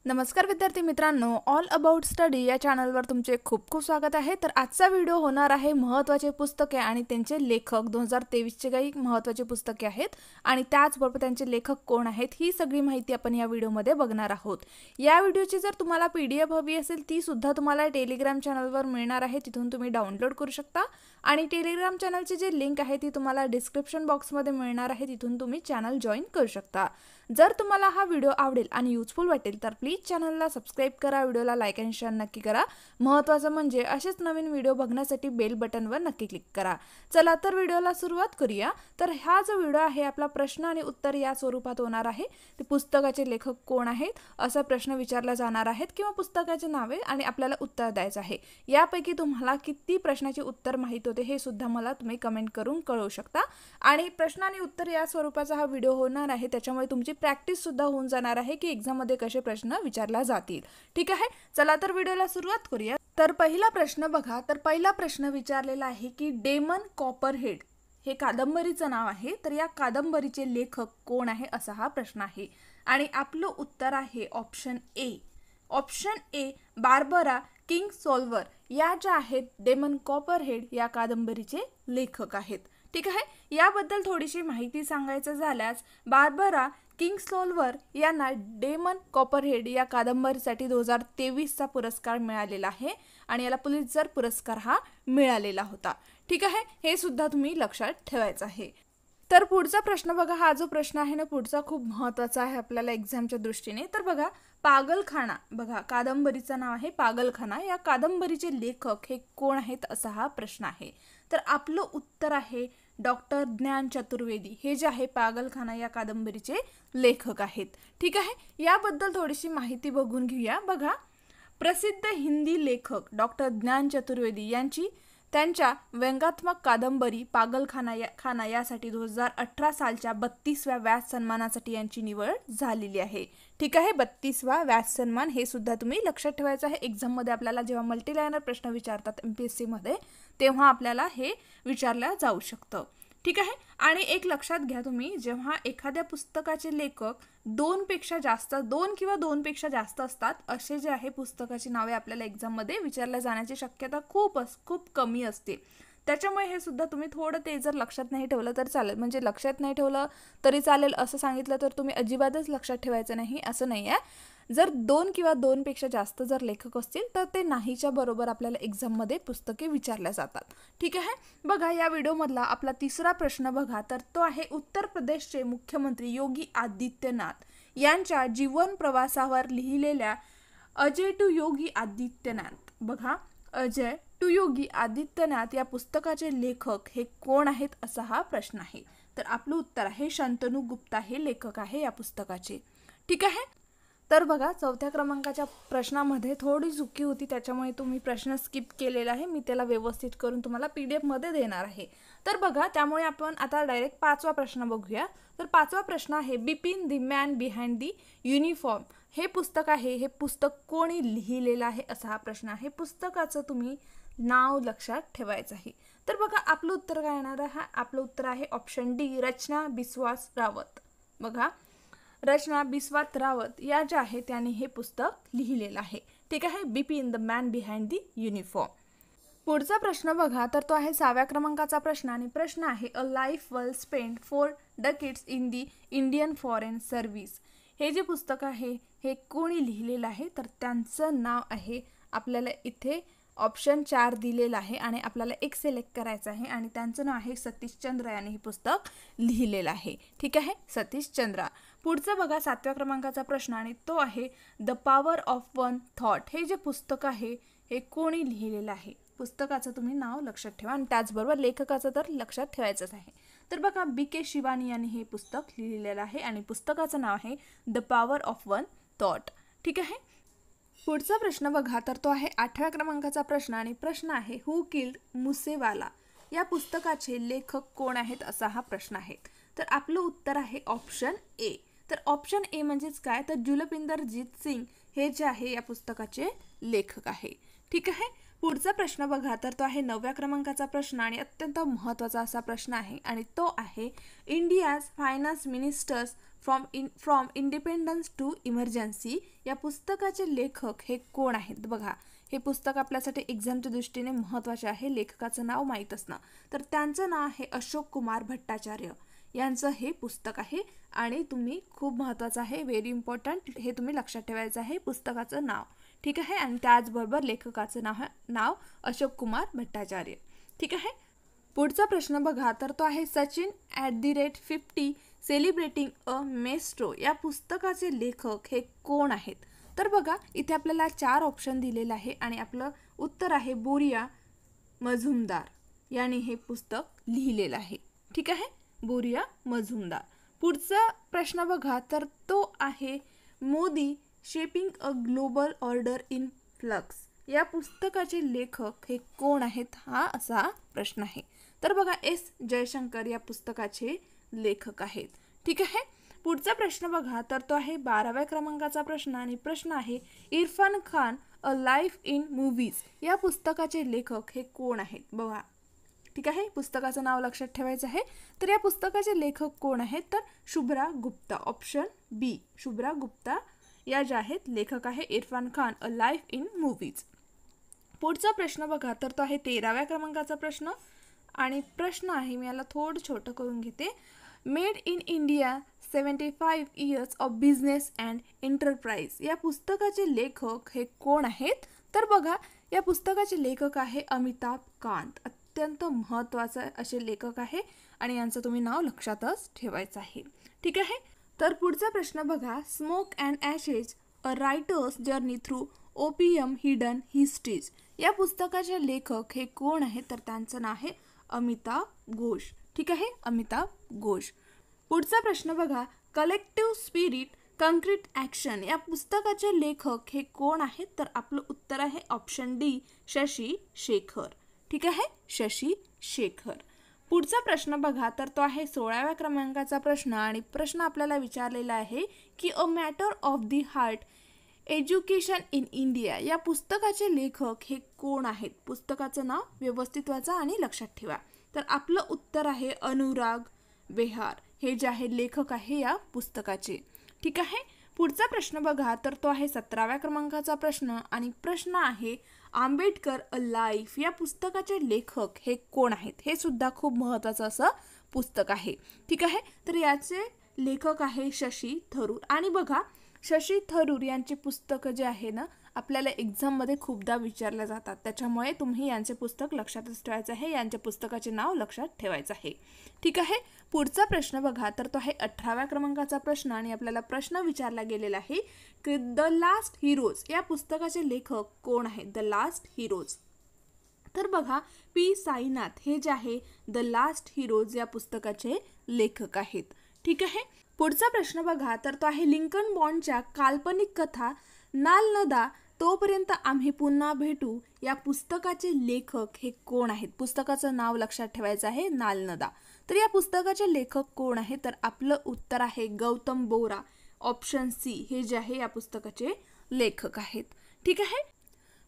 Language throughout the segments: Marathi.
नमस्कार विद्यार्थी मित्रांनो, ऑल अबाउट स्टडी या चॅनलवर तुमचे खूप खूप स्वागत आहे। तर आजचा व्हिडिओ होणार आहे महत्त्वाचे पुस्तके आणि त्यांचे लेखक 2023 चे काही महत्त्वाचे पुस्तके आहेत आणि त्याचबरोबर त्यांचे लेखक कोण आहेत ही सगळी माहिती आपण या व्हिडिओमध्ये बघणार आहोत। या व्हिडिओची जर तुम्हाला पीडीएफ हवी असेल ती सुद्धा तुम्हाला टेलिग्राम चॅनलवर मिळणार आहे, तिथून तुम्ही डाउनलोड करू शकता आणि टेलिग्राम चॅनलची जी लिंक आहे ती तुम्हाला डिस्क्रिप्शन बॉक्समध्ये मिळणार आहे, तिथून तुम्ही चॅनल जॉइन करू शकता। जर तुम्हाला हा व्हिडिओ आवडेल आणि युजफुल वाटेल तर प्लीज चॅनलला सबस्क्राइब करा, व्हिडिओला लाईक आणि शेअर नक्की करा। महत्त्वाचं म्हणजे असेच नवीन व्हिडिओ बघण्यासाठी बेल बटनवर नक्की क्लिक करा। चला तर व्हिडिओला सुरुवात करूया। तर हा जो व्हिडिओ आहे आपला प्रश्न आणि उत्तर या स्वरूपात होणार आहे। ते पुस्तकाचे लेखक कोण आहेत असा प्रश्न विचारला जाणार आहेत किंवा पुस्तकाचे नावे आणि आपल्याला उत्तर द्यायचं आहे। यापैकी तुम्हाला किती प्रश्नाचे उत्तर माहित होते हे सुद्धा मला तुम्ही कमेंट करून कळवू शकता आणि प्रश्न आणि उत्तर या स्वरूपाचा हा व्हिडिओ होणार आहे, त्याच्यामुळे तुमची प्रॅक्टिस सुद्धा होऊन जाणार आहे की एग्जाम मध्ये कसे प्रश्न विचारला जातील। ठीक आहे, चला तर व्हिडिओला सुरुवात करूया। तर पहिला प्रश्न बघा, तर पहिला प्रश्न विचारलेला आहे की डेमन कॉपरहेड हे कादंबरीचं नाव आहे, तर या कादंबरीचे लेखक कोण आहे असा हा प्रश्न आहे आणि आपलं उत्तर आहे option A. Option A Barbara Kingsolver या ज्या आहेत डेमन कॉपरहेड या कादंबरीचे लेखक आहेत। ठीक आहे, याबद्दल थोडीशी माहिती सांगायचं झाल्यास बार्बरा किंगसोल्वर यांना डेमन कॉपरहेड या कादंबरीसाठी 2023 चा पुरस्कार मिळालेला आहे आणि याला पुलित्झर पुरस्कार हा मिळालेला होता। ठीक आहे, हे सुद्धा तुम्ही लक्षात ठेवायचं आहे। तर पुढचा प्रश्न बघा, हा जो प्रश्न आहे ना पुढचा खूप महत्त्वाचा आहे आपल्याला एग्जामच्या दृष्टीने। तर बघा, पागलखाना बघा कादंबरीचं नाव आहे पागलखाना, या कादंबरीचे लेखक हे कोण आहेत असा हा प्रश्न आहे। तर आपलं उत्तर आहे डॉक्टर ज्ञान चतुर्वेदी, हे जे आहे पागलखाना या कादंबरीचे लेखक आहेत। ठीक आहे, याबद्दल थोडीशी माहिती बघून घेऊया। बघा, प्रसिद्ध हिंदी लेखक डॉक्टर ज्ञान चतुर्वेदी यांची त्यांच्या व्यंगात्मक कादंबरी पागलखाना यासाठी 2018 सालच्या 32व्या व्यास सन्मानासाठी यांची निवड झालेली आहे। ठीक आहे, 32वा व्यास सन्मान हे सुद्धा तुम्ही लक्षात ठेवायचं आहे। एग्जाम मध्ये आपल्याला जेव्हा मल्टीलायनर प्रश्न विचारतात एमपीएससी मध्ये तेव्हा आपल्याला हे विचारलं जाऊ शकतं। ठीक आहे, आणि एक लक्षात घ्या तुम्ही, जेव्हा एखाद्या पुस्तकाचे लेखक दोन किंवा दोनपेक्षा जास्त असतात असे जे आहे पुस्तकाची नावे आपल्याला एग्जाम मध्ये विचारल्या जाण्याची शक्यता खूप कमी असते। त्याच्यामुळे हे सुद्धा तुम्ही थोडं ते जर लक्षात नाही ठेवलं तर चालेल, म्हणजे लक्षात नाही ठेवलं तरी चालेल असं सांगितलं तर तुम्ही अजिबातच लक्षात ठेवायचं नाही असं नाही आहे। जर दोन किंवा दोनपेक्षा जास्त जर लेखक असतील तर ते नाहीच्या बरोबर आपल्याला एग्जाम मध्ये पुस्तके विचारल्या जातात। ठीक आहे, बघा या व्हिडिओ मधला आपला तिसरा प्रश्न बघा, तर तो आहे उत्तर प्रदेशचे मुख्यमंत्री योगी आदित्यनाथ यांच्या जीवन प्रवासावर लिहिलेल्या अजय टू योगी आदित्यनाथ बघा अजय टू योगी आदित्यनाथ या पुस्तकाचे लेखक हे कोण आहेत असा हा प्रश्न आहे। तर आपलं उत्तर आहे शंतनू गुप्ता हे लेखक आहे या पुस्तकाचे। ठीक आहे, तर बघा चौथ्या क्रमांकाच्या प्रश्नामध्ये थोडी चुकी होती, त्याच्यामुळे तुम्ही प्रश्न स्किप केलेला आहे, मी त्याला व्यवस्थित करून तुम्हाला पीडीएफ मध्ये देणार आहे। तर बघा, त्यामुळे आपण आता डायरेक्ट पाचवा प्रश्न बघूया। तर पाचवा प्रश्न आहे Bipin the man behind the uniform हे पुस्तक आहे, हे पुस्तक कोणी लिहिलेलं आहे असा हा प्रश्न आहे। पुस्तकाचं तुम्ही नाव लक्षात ठेवायचं आहे। तर बघा आपलं उत्तर काय येणार आहे, आपलं उत्तर आहे ऑप्शन डी रचना बिस्वास रावत। बघा, रचना बिस्वास रावत या ज्या आहेत त्यांनी हे पुस्तक लिहिलेलं आहे। ठीक आहे, Bipin the man behind the uniform. पुढचा प्रश्न बघा, तर तो आहे 6व्या क्रमांकाचा प्रश्न आणि प्रश्न आहे a life well spent for decades in the Indian foreign service हे जे पुस्तक आहे हे कोणी लिहिलेलं आहे, तर त्यांचं नाव आहे आपल्याला इथे ऑप्शन 4 दिलेला आहे आणि आपल्याला एक सिलेक्ट करायचं आहे आणि त्यांचं नाव आहे सतीश चंद्र यांनी हे पुस्तक लिहिलेलं आहे। ठीक आहे, सतीश चंद्र। पुढचं बघा 7व्या क्रमांकाचा प्रश्न आणि तो आहे the power of one thought हे जे पुस्तक आहे हे कोणी लिहिलेलं आहे, पुस्तकाचं तुम्ही नाव लक्षात ठेवा आणि त्याचबरोबर लेखकाचं तर लक्षात ठेवायचंच आहे। तर बघा BK शिवानी यांनी हे पुस्तक लिहिलेलं आहे आणि पुस्तकाचं नाव आहे the power of one thought. ठीक आहे, पुढचा प्रश्न बघा, तर तो आहे 8व्या क्रमांकाचा प्रश्न आणि प्रश्न आहे हु किल्ड मुसेवाला या पुस्तकाचे लेखक कोण आहेत असा हा प्रश्न आहे। तर आपलं उत्तर आहे ऑप्शन ए। तर ऑप्शन ए म्हणजेच काय, तर जुलपिंदरजीत सिंग हे जे आहे या पुस्तकाचे लेखक आहे। ठीक आहे, पुढचा प्रश्न बघा, तर तो आहे 9व्या क्रमांकाचा प्रश्न आणि अत्यंत महत्त्वाचा असा प्रश्न आहे आणि तो आहे India's finance ministers from independence to emergency या पुस्तकाचे लेखक हे कोण आहेत? बघा, हे पुस्तक आपल्यासाठी एक्झामच्या दृष्टीने महत्त्वाचे आहे. लेखकाचं नाव माहीत असणं. तर त्यांचं नाव आहे अशोक कुमार भट्टाचार्य यांचं हे पुस्तक आहे. आणि तुम्ही खूप महत्त्वाचं आहे, व्हेरी इम्पॉर्टंट, हे तुम्ही लक्षात ठेवायचं आहे पुस्तकाचं नाव. ठीक आहे. आणि त्याचबरोबर लेखकाचं नाव अशोक कुमार भट्टाचार्य. ठीक आहे. पुढचा प्रश्न बघा, तर तो आहे सचिन @50 सेलिब्रेटिंग अ मेस्ट्रो या पुस्तकाचे लेखक हे कोण आहेत? तर बघा, इथे आपल्याला 4 ऑप्शन दिलेलं आहे आणि आपलं उत्तर आहे बोरिया मजुमदार यांनी हे पुस्तक लिहिलेलं आहे. ठीक आहे, बोरिया मजुमदार. पुढचा प्रश्न बघा, तर तो आहे Modi shaping a global order in flux या पुस्तकाचे लेखक हे कोण आहेत? हा असा प्रश्न आहे. तर बघा, एस जयशंकर या पुस्तकाचे लेखक आहेत. ठीक आहे. पुढचा प्रश्न बघा, तर तो आहे 12व्या क्रमांकाचा प्रश्न आणि प्रश्न आहे Irfan Khan a life in movies या पुस्तकाचे लेखक हे कोण आहेत? बघा, ठीक आहे, पुस्तकाचं नाव लक्षात ठेवायचं आहे. तर या पुस्तकाचे लेखक कोण आहेत? तर शुभ्रा गुप्ता. ऑप्शन बी, शुभ्रा गुप्ता या ज्या आहेत लेखक आहे Irfan Khan a life in movies. पुढचा प्रश्न बघा, तर तो आहे 13व्या क्रमांकाचा प्रश्न आणि प्रश्न आहे, मी याला थोडं छोटं करून घेते, made in India 75 years of business and enterprise या पुस्तकाचे लेखक हे कोण आहेत? तर बघा, या पुस्तकाचे लेखक आहे अमिताभ कांत. अत्यंत महत्त्वाचे असे लेखक आहे आणि यांचं तुम्ही नाव लक्षातच ठेवायचं आहे. ठीक आहे. तर पुढचा प्रश्न बघा, smoke and ashes a writer's journey through opium hidden histories या पुस्तकाचे लेखक हे कोण आहेत? तर त्यांचं नाव आहे अमिताभ घोष. ठीक आहे, अमिताभ घोष. पुढचा प्रश्न बघा, कलेक्टिव्ह स्पिरिट कंक्रीट ॲक्शन या पुस्तकाचे लेखक हे कोण आहेत? तर आपलं उत्तर आहे ऑप्शन डी, शशी शेखर. ठीक आहे, शशी शेखर. पुढचा प्रश्न बघा, तर तो आहे 16व्या क्रमांकाचा प्रश्न आणि प्रश्न आपल्याला विचारलेला आहे की a matter of the heart education in India या पुस्तकाचे लेखक हे कोण आहेत? पुस्तकाचं नाव व्यवस्थित वाचा आणि लक्षात ठेवा. तर आपलं उत्तर आहे अनुराग बेहार, हे जे आहे लेखक आहे या पुस्तकाचे. ठीक आहे. पुढचा प्रश्न बघा, तर तो आहे 17व्या क्रमांकाचा प्रश्न आणि प्रश्न आहे आंबेडकर अ लाईफ या पुस्तकाचे लेखक हे कोण आहेत? हे सुद्धा खूप महत्त्वाचं असं पुस्तक आहे. ठीक आहे. तर याचे लेखक आहे शशी थरूर. आणि बघा, शशी थरूर यांचे पुस्तकं जे आहे ना, आपल्याला एक्झाममध्ये खूपदा विचारल्या जातात, त्याच्यामुळे तुम्ही यांचे पुस्तक लक्षातच ठेवायचं आहे, यांच्या पुस्तकाचे नाव लक्षात ठेवायचं आहे. ठीक आहे. पुढचा प्रश्न बघा, तर तो आहे 18व्या क्रमांकाचा प्रश्न आणि आपल्याला प्रश्न विचारला गेलेला आहे की द लास्ट हिरोज या पुस्तकाचे लेखक कोण आहेत? The last heroes. तर बघा, पी साईनाथ हे जे आहे द लास्ट हिरोज या पुस्तकाचे लेखक आहेत. ठीक आहे. पुढचा प्रश्न बघा, तर तो आहे लिंकन बॉन्डच्या काल्पनिक कथा नाल नदा तोपर्यंत आम्ही पुन्हा भेटू या पुस्तकाचे लेखक हे कोण आहेत? पुस्तकाचं नाव लक्षात ठेवायचं आहे, नाल नदा. तर या पुस्तकाचे लेखक कोण आहे? तर आपलं उत्तर आहे गौतम बोरा. ऑप्शन सी हे जे आहे या पुस्तकाचे लेखक आहेत. ठीक आहे.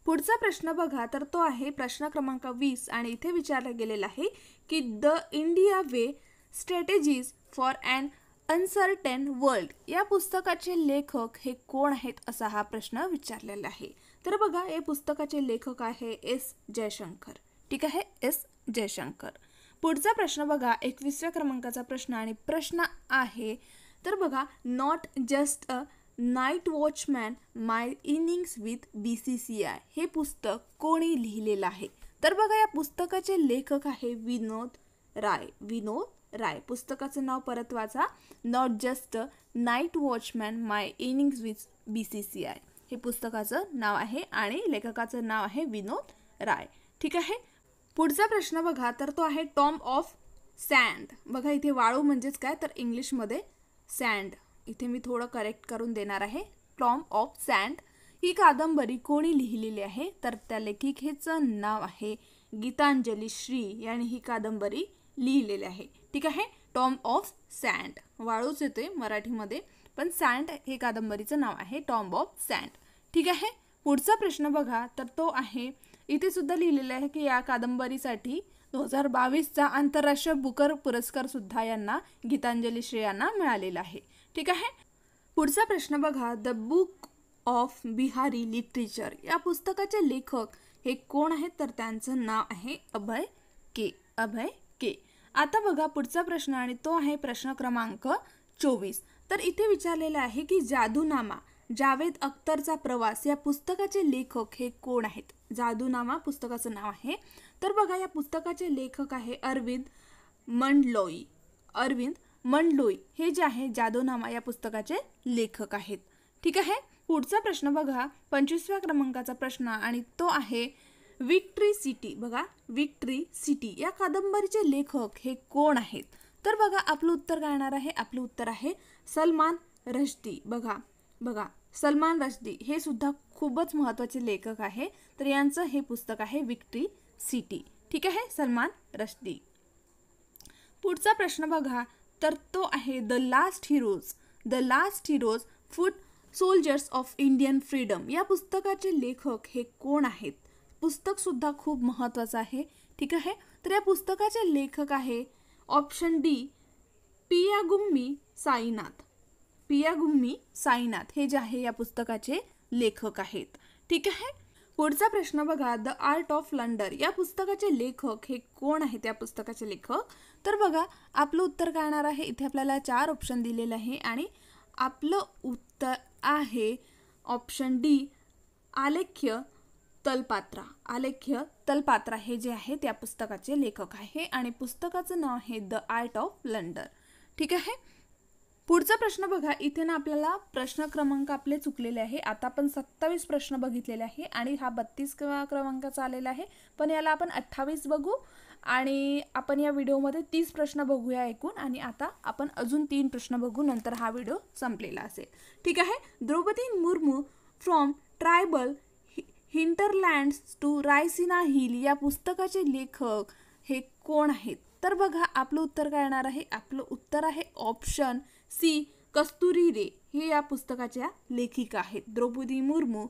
पुढचा प्रश्न बघा, तर तो आहे प्रश्न क्रमांक 20 आणि इथे विचारला गेलेला आहे की the India way strategies for an uncertain world या पुस्तकाचे लेखक हे कोण आहेत असा हा प्रश्न विचारलेला आहे. तर बघा, या पुस्तकाचे लेखक आहे एस जयशंकर. ठीक आहे, एस जयशंकर. पुढचा प्रश्न बघा, 21व्या क्रमांकाचा प्रश्न आणि प्रश्न आहे, तर बघा, not just a night watchman my innings with BCCI हे पुस्तक कोणी लिहिलेलं आहे? तर बघा, या पुस्तकाचे लेखक आहे विनोद राय. विनोद राय. पुस्तकाचं नाव परत वाचा, not just a night watchman my innings with BCCI हे पुस्तकाचं नाव आहे आणि लेखकाचं नाव आहे विनोद राय. ठीक आहे. पुढचा प्रश्न बघा, तर तो आहे टॉम्ब ऑफ सँड. बघा, इथे वाळू म्हणजेच काय, तर इंग्लिशमध्ये सँड. इथे मी थोडं करेक्ट करून देणार आहे. टॉम्ब ऑफ सँड ही कादंबरी कोणी लिहिलेली आहे? तर त्या लेखिकेचं नाव आहे गीतांजली श्री यांनी ही कादंबरी लिहिलेली आहे. ठीक आहे. टॉम्ब ऑफ सँड, वाळूच येते मराठीमध्ये, पण सँड हे कादंबरीचं नाव आहे, टॉम्ब ऑफ सँड. ठीक आहे. पुढचा प्रश्न बघा, तर तो आहे, इथे सुद्धा लिहिलेलं आहे की या कादंबरीसाठी 2022चा आंतरराष्ट्रीय बुकर पुरस्कार सुद्धा यांना गीतांजली श्री यांना मिळालेला आहे. ठीक आहे। पुढचा प्रश्न बघा, the book of Bihari literature या पुस्तकाचे लेखक हे कोण आहेत? तर त्यांचं नाव आहे अभय के। अभय के। आता बघा पुढचा प्रश्न आणि तो आहे प्रश्न क्रमांक 24। तर इथे विचारलेला आहे की जादूनामा जावेद अख्तरचा प्रवास या पुस्तकाचे लेखक हे कोण आहेत? जादूनामा पुस्तकाचं नाव आहे। तर बघा या पुस्तकाचे लेखक आहे अरविंद मंडलोई। अरविंद मंडलोई हे जे आहे जादूनामा या पुस्तकाचे लेखक आहेत। ठीक आहे। पुढचा प्रश्न बघा 25व्या क्रमांकाचा प्रश्न आणि तो आहे विक्ट्री सिटी। बघा विक्ट्री सिटी या कादंबरीचे लेखक हे कोण आहेत? तर बघा आपलं उत्तर काय येणार आहे? आपलं उत्तर आहे सलमान रश्दी। बघा सलमान रश्दी हे सुद्धा खूपच महत्त्वाचे लेखक आहे। तर यांचं हे पुस्तक आहे विक्ट्री सिटी। ठीक आहे, सलमान रश्दी। पुढचा प्रश्न बघा तर तो आहे the last heroes foot soldiers of Indian freedom या पुस्तकाचे लेखक हे कोण आहेत? पुस्तक सुद्धा खूप महत्त्वाचं आहे। ठीक आहे, तर या पुस्तकाचे लेखक आहे ऑप्शन डी पियागुम्मी साईनाथ। पियागुम्मी साईनाथ हे जे आहे या पुस्तकाचे लेखक आहेत। ठीक आहे। पुढचा प्रश्न बघा द आर्ट ऑफ लंडर या पुस्तकाचे लेखक हे कोण आहेत? या पुस्तकाचे लेखक तर बघा आपलं उत्तर काय येणार आहे? इथे आपल्याला 4 ऑप्शन दिलेले आहे आणि आपलं उत्तर आहे ऑप्शन डी आलेख्य तलपात्रा। आलेख्य तलपात्रा हे जे आहे त्या पुस्तकाचे लेखक आहे आणि पुस्तकाचं नाव आहे द आर्ट ऑफ लंडर। ठीक आहे। पुढचा प्रश्न बघा इथे ना आपल्याला प्रश्न क्रमांक आपले चुकलेले आहे। आता आपण 27 प्रश्न बघितलेले आहे आणि हा 32 क्रमांकाचा आलेला आहे, पण याला आपण 28 बघू आणि आपण या व्हिडिओमध्ये 30 प्रश्न बघूया एकूण आणि आता आपण अजून 3 प्रश्न बघू, नंतर हा व्हिडिओ संपलेला असेल। ठीक आहे। Draupadi Murmu from tribal hinterlands to Raisina Hill या पुस्तकाचे लेखक हे कोण आहेत? तर बघा आपलं उत्तर काय येणार आहे? आपलं उत्तर आहे ऑप्शन सी कस्तुरी रे हे या पुस्तकाच्या लेखिका आहेत। Draupadi Murmu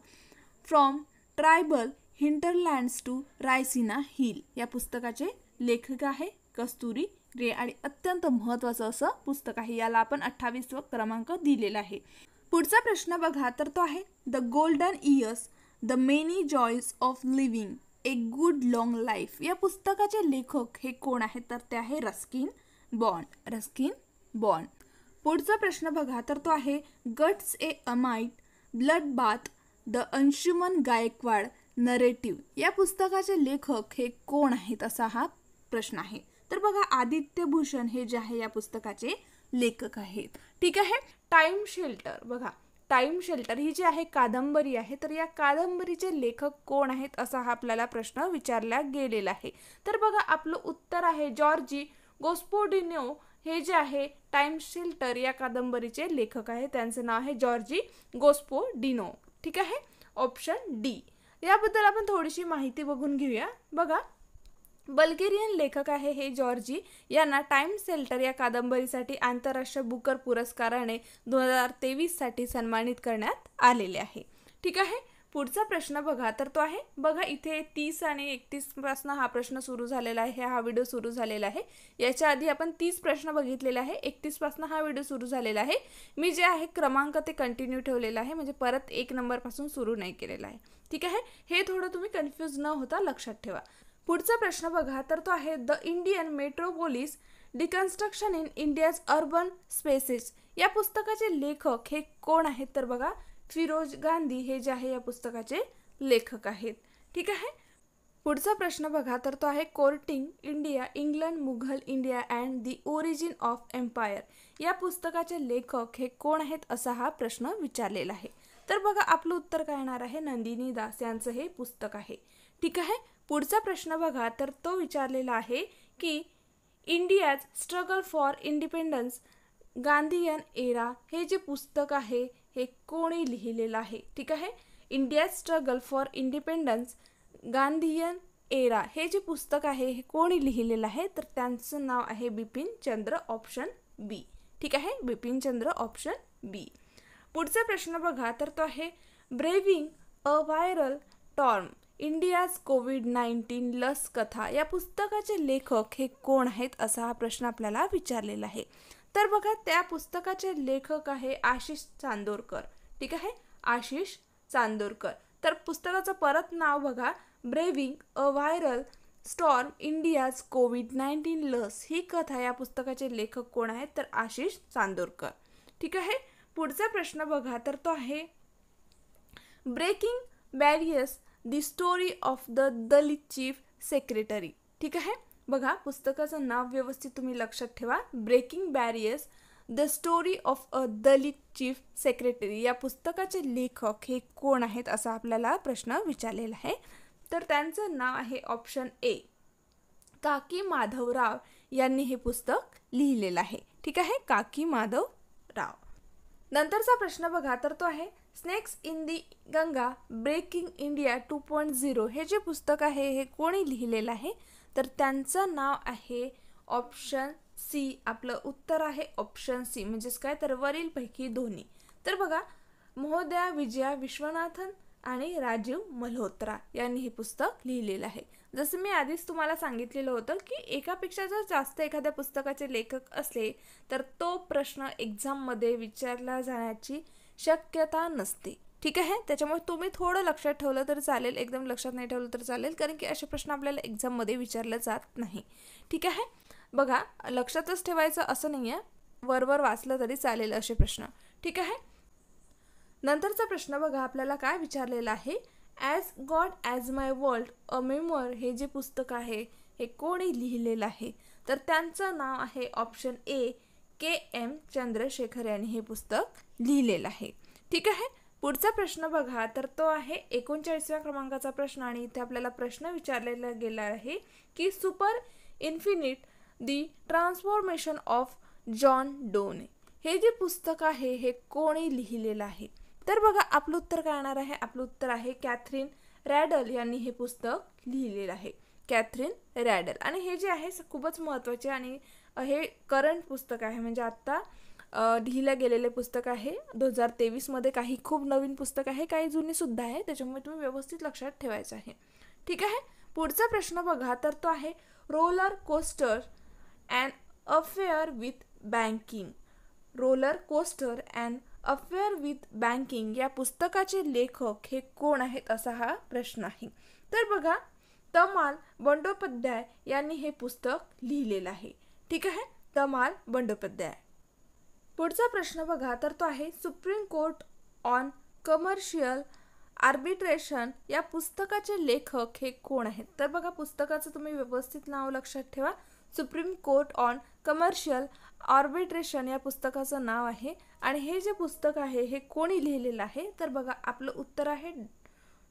from tribal hinterlands to Raisina Hill या पुस्तकाचे लेखक आहे कस्तुरी रे आणि अत्यंत महत्त्वाचं असं पुस्तक आहे। याला आपण 28 क्रमांक दिलेला आहे। पुढचा प्रश्न बघा तर तो आहे the golden years the many joys of living a good long life या पुस्तकाचे लेखक हे कोण आहेत? तर ते आहे रस्किन बॉन्ड। Ruskin bond. पुढचा प्रश्न बघा तर तो आहे guts A अमाइट blood bath the Anshuman Gaikwad narrative या पुस्तकाचे लेखक हे कोण आहेत? असा हा प्रश्न आहे। तर बघा आदित्य भूषण हे जे आहे या पुस्तकाचे लेखक आहेत। ठीक आहे। टाइम शेल्टर बघा टाइम शेल्टर ही जी आहे कादंबरी आहे, तर या कादंबरीचे लेखक कोण आहेत असा हा आपल्याला प्रश्न विचारला गेलेला आहे। तर बघा आपलं उत्तर आहे जॉर्जी गोस्पोडिनो हे जे आहे टाइम शेल्टर या कादंबरीचे लेखक आहे, त्यांचे नाव आहे जॉर्जी गोस्पोडिनो। ठीक आहे, ऑप्शन डी। याबद्दल आपण थोडीशी माहिती बघून घेऊया। बघा बल्गेरियन लेखक आहे हे जॉर्जी, यांना टाइम शेल्टर या कादंबरीसाठी आंतरराष्ट्रीय बुकर पुरस्काराने 2023 साठी सन्मानित करण्यात आलेले आहे। ठीक आहे। पुढचा प्रश्न बघा तर तो आहे बघा इथे 30 आणि 31 पासून हा प्रश्न सुरू झालेला आहे, हा व्हिडिओ सुरू झालेला आहे। याच्या आधी आपण 30 प्रश्न बघितलेले आहे, 31 पासून हा व्हिडिओ सुरू झालेला आहे। मी जे आहे क्रमांक ते कंटिन्यू ठेवलेला आहे, म्हणजे परत 1 नंबर पासून सुरू नाही केलेला आहे। ठीक आहे, हे थोडं तुम्ही कन्फ्यूज न होता लक्षात ठेवा। पुढचा प्रश्न बघा तर तो आहे the Indian metropolis deconstruction in India's urban spaces या पुस्तकाचे लेखक हे कोण आहेत? तर बघा फिरोज गांधी हे जे आहे या पुस्तकाचे लेखक आहेत। ठीक आहे। पुढचा प्रश्न बघा तर तो आहे courting India England Mughal India and the origin of empire या पुस्तकाचे लेखक हे कोण आहेत असा हा प्रश्न विचारलेला आहे। तर बघा आपलं उत्तर काय येणार आहे? नंदिनी दास यांचं हे पुस्तक आहे। ठीक आहे। पुढचा प्रश्न बघा तर तो विचारलेला आहे की India's struggle for independence Gandhian era हे जे पुस्तक आहे हे कोणी लिहिलेलं आहे? ठीक आहे, India's struggle for independence Gandhian era हे जे पुस्तक आहे हे कोणी लिहिलेलं आहे? तर त्यांचं नाव आहे बिपिन चंद्र, ऑप्शन बी। ठीक आहे, बिपिन चंद्र, ऑप्शन बी। पुढचा प्रश्न बघा तर तो आहे ब्रेविंग अ व्हायरल टॉर्म इंडियाज कोविड-19 लस कथा या पुस्तकाचे लेखक हे कोण आहेत असा हा प्रश्न आपल्याला विचारलेला आहे। तर बघा त्या पुस्तकाचे लेखक आहे आशिष चांदोरकर. ठीक आहे, आशिष चांदोरकर. तर पुस्तकाचं परत नाव बघा, ब्रेविंग अ व्हायरल स्टॉर्म इंडियाज कोविड-19 लस. ही कथा या पुस्तकाचे लेखक कोण आहेत तर आशिष चांदोरकर. ठीक आहे, पुढचा प्रश्न बघा तर तो आहे breaking barriers the story of the Dalit chief secretary. ठीक आहे, बघा पुस्तकाचं नाव व्यवस्थित तुम्ही लक्षात ठेवा, breaking barriers the story of a Dalit chief secretary. या पुस्तकाचे लेखक हे कोण आहेत असा आपल्याला प्रश्न विचारलेला आहे. तर त्यांचं नाव आहे ऑप्शन ए, काकी माधवराव यांनी हे पुस्तक लिहिलेलं आहे. ठीक आहे, काकी माधवराव. नंतरचा प्रश्न बघा तर तो आहे snakes in the Ganga breaking India 2.0. हे जे पुस्तक आहे हे कोणी लिहिलेलं आहे तर त्यांचं नाव आहे ऑप्शन सी. आपलं उत्तर आहे ऑप्शन सी, म्हणजेच काय तर वरीलपैकी दोन्ही. तर बघा महोदया विजया विश्वनाथन आणि राजीव मल्होत्रा यांनी हे पुस्तक लिहिलेलं आहे. जसं मी आधीच तुम्हाला सांगितलेलं होतं की एकापेक्षा जर जास्त एखाद्या पुस्तकाचे लेखक असले तर तो प्रश्न एक्झाममध्ये विचारला जाण्याची शक्यता नसते. ठीक आहे, त्याच्यामुळे तुम्ही थोडं लक्षात ठेवलं तर चालेल, एकदम लक्षात नाही ठेवलं तर चालेल, कारण की असे प्रश्न आपल्याला एक्झाममध्ये विचारले जात नाही. ठीक आहे, बघा लक्षातच ठेवायचं असं नाही आहे, वरवर वाचलं तरी चालेल असे प्रश्न. ठीक आहे, नंतरचा प्रश्न बघा आपल्याला काय विचारलेला आहे, ॲज गॉड ॲज माय वर्ल्ड अ मेमोर. हे जे पुस्तक आहे हे कोणी लिहिलेलं आहे तर त्यांचं नाव आहे ऑप्शन ए, के.एम. चंद्रशेखर यांनी हे पुस्तक लिहिलेलं आहे. ठीक आहे, पुढचा प्रश्न बघा तर तो आहे 39व्या क्रमांकाचा प्रश्न आणि इथे आपल्याला प्रश्न विचारलेला गेला आहे की super infinite the transformation of John Donne. हे जे पुस्तक आहे हे कोणी लिहिलेलं आहे तर बघा आपलं उत्तर काय येणार आहे, आपलं उत्तर आहे कॅथरीन रॅडल यांनी हे पुस्तक लिहिलेलं आहे, कॅथरीन रॅडल. आणि हे जे आहे खूपच महत्त्वाचे आणि हे करंट पुस्तक आहे, म्हणजे आत्ता लिहिलं गेलेले पुस्तक आहे 2023 मध्ये. काही खूप नवीन पुस्तक आहे, काही जुनी सुद्धा आहे, त्याच्यामुळे तुम्ही व्यवस्थित लक्षात ठेवायचं आहे. ठीक आहे, पुढचा प्रश्न बघा तर तो आहे roller coaster and affair with banking. Roller coaster and affair with banking या पुस्तकाचे लेखक हे कोण आहेत असा हा प्रश्न आहे. तर बघा तमाल बंडोपाध्याय यांनी हे पुस्तक लिहिलेलं आहे. ठीक आहे, तमाल बंडोपाध्याय. पुढचा प्रश्न बघा तर तो आहे supreme court on commercial arbitration. या पुस्तकाचे लेखक हे कोण आहेत तर बघा पुस्तकाचं तुम्ही व्यवस्थित नाव लक्षात ठेवा, supreme court on commercial arbitration या पुस्तकाचं नाव आहे. आणि हे जे पुस्तक आहे हे कोणी लिहिलेलं आहे तर बघा आपलं उत्तर आहे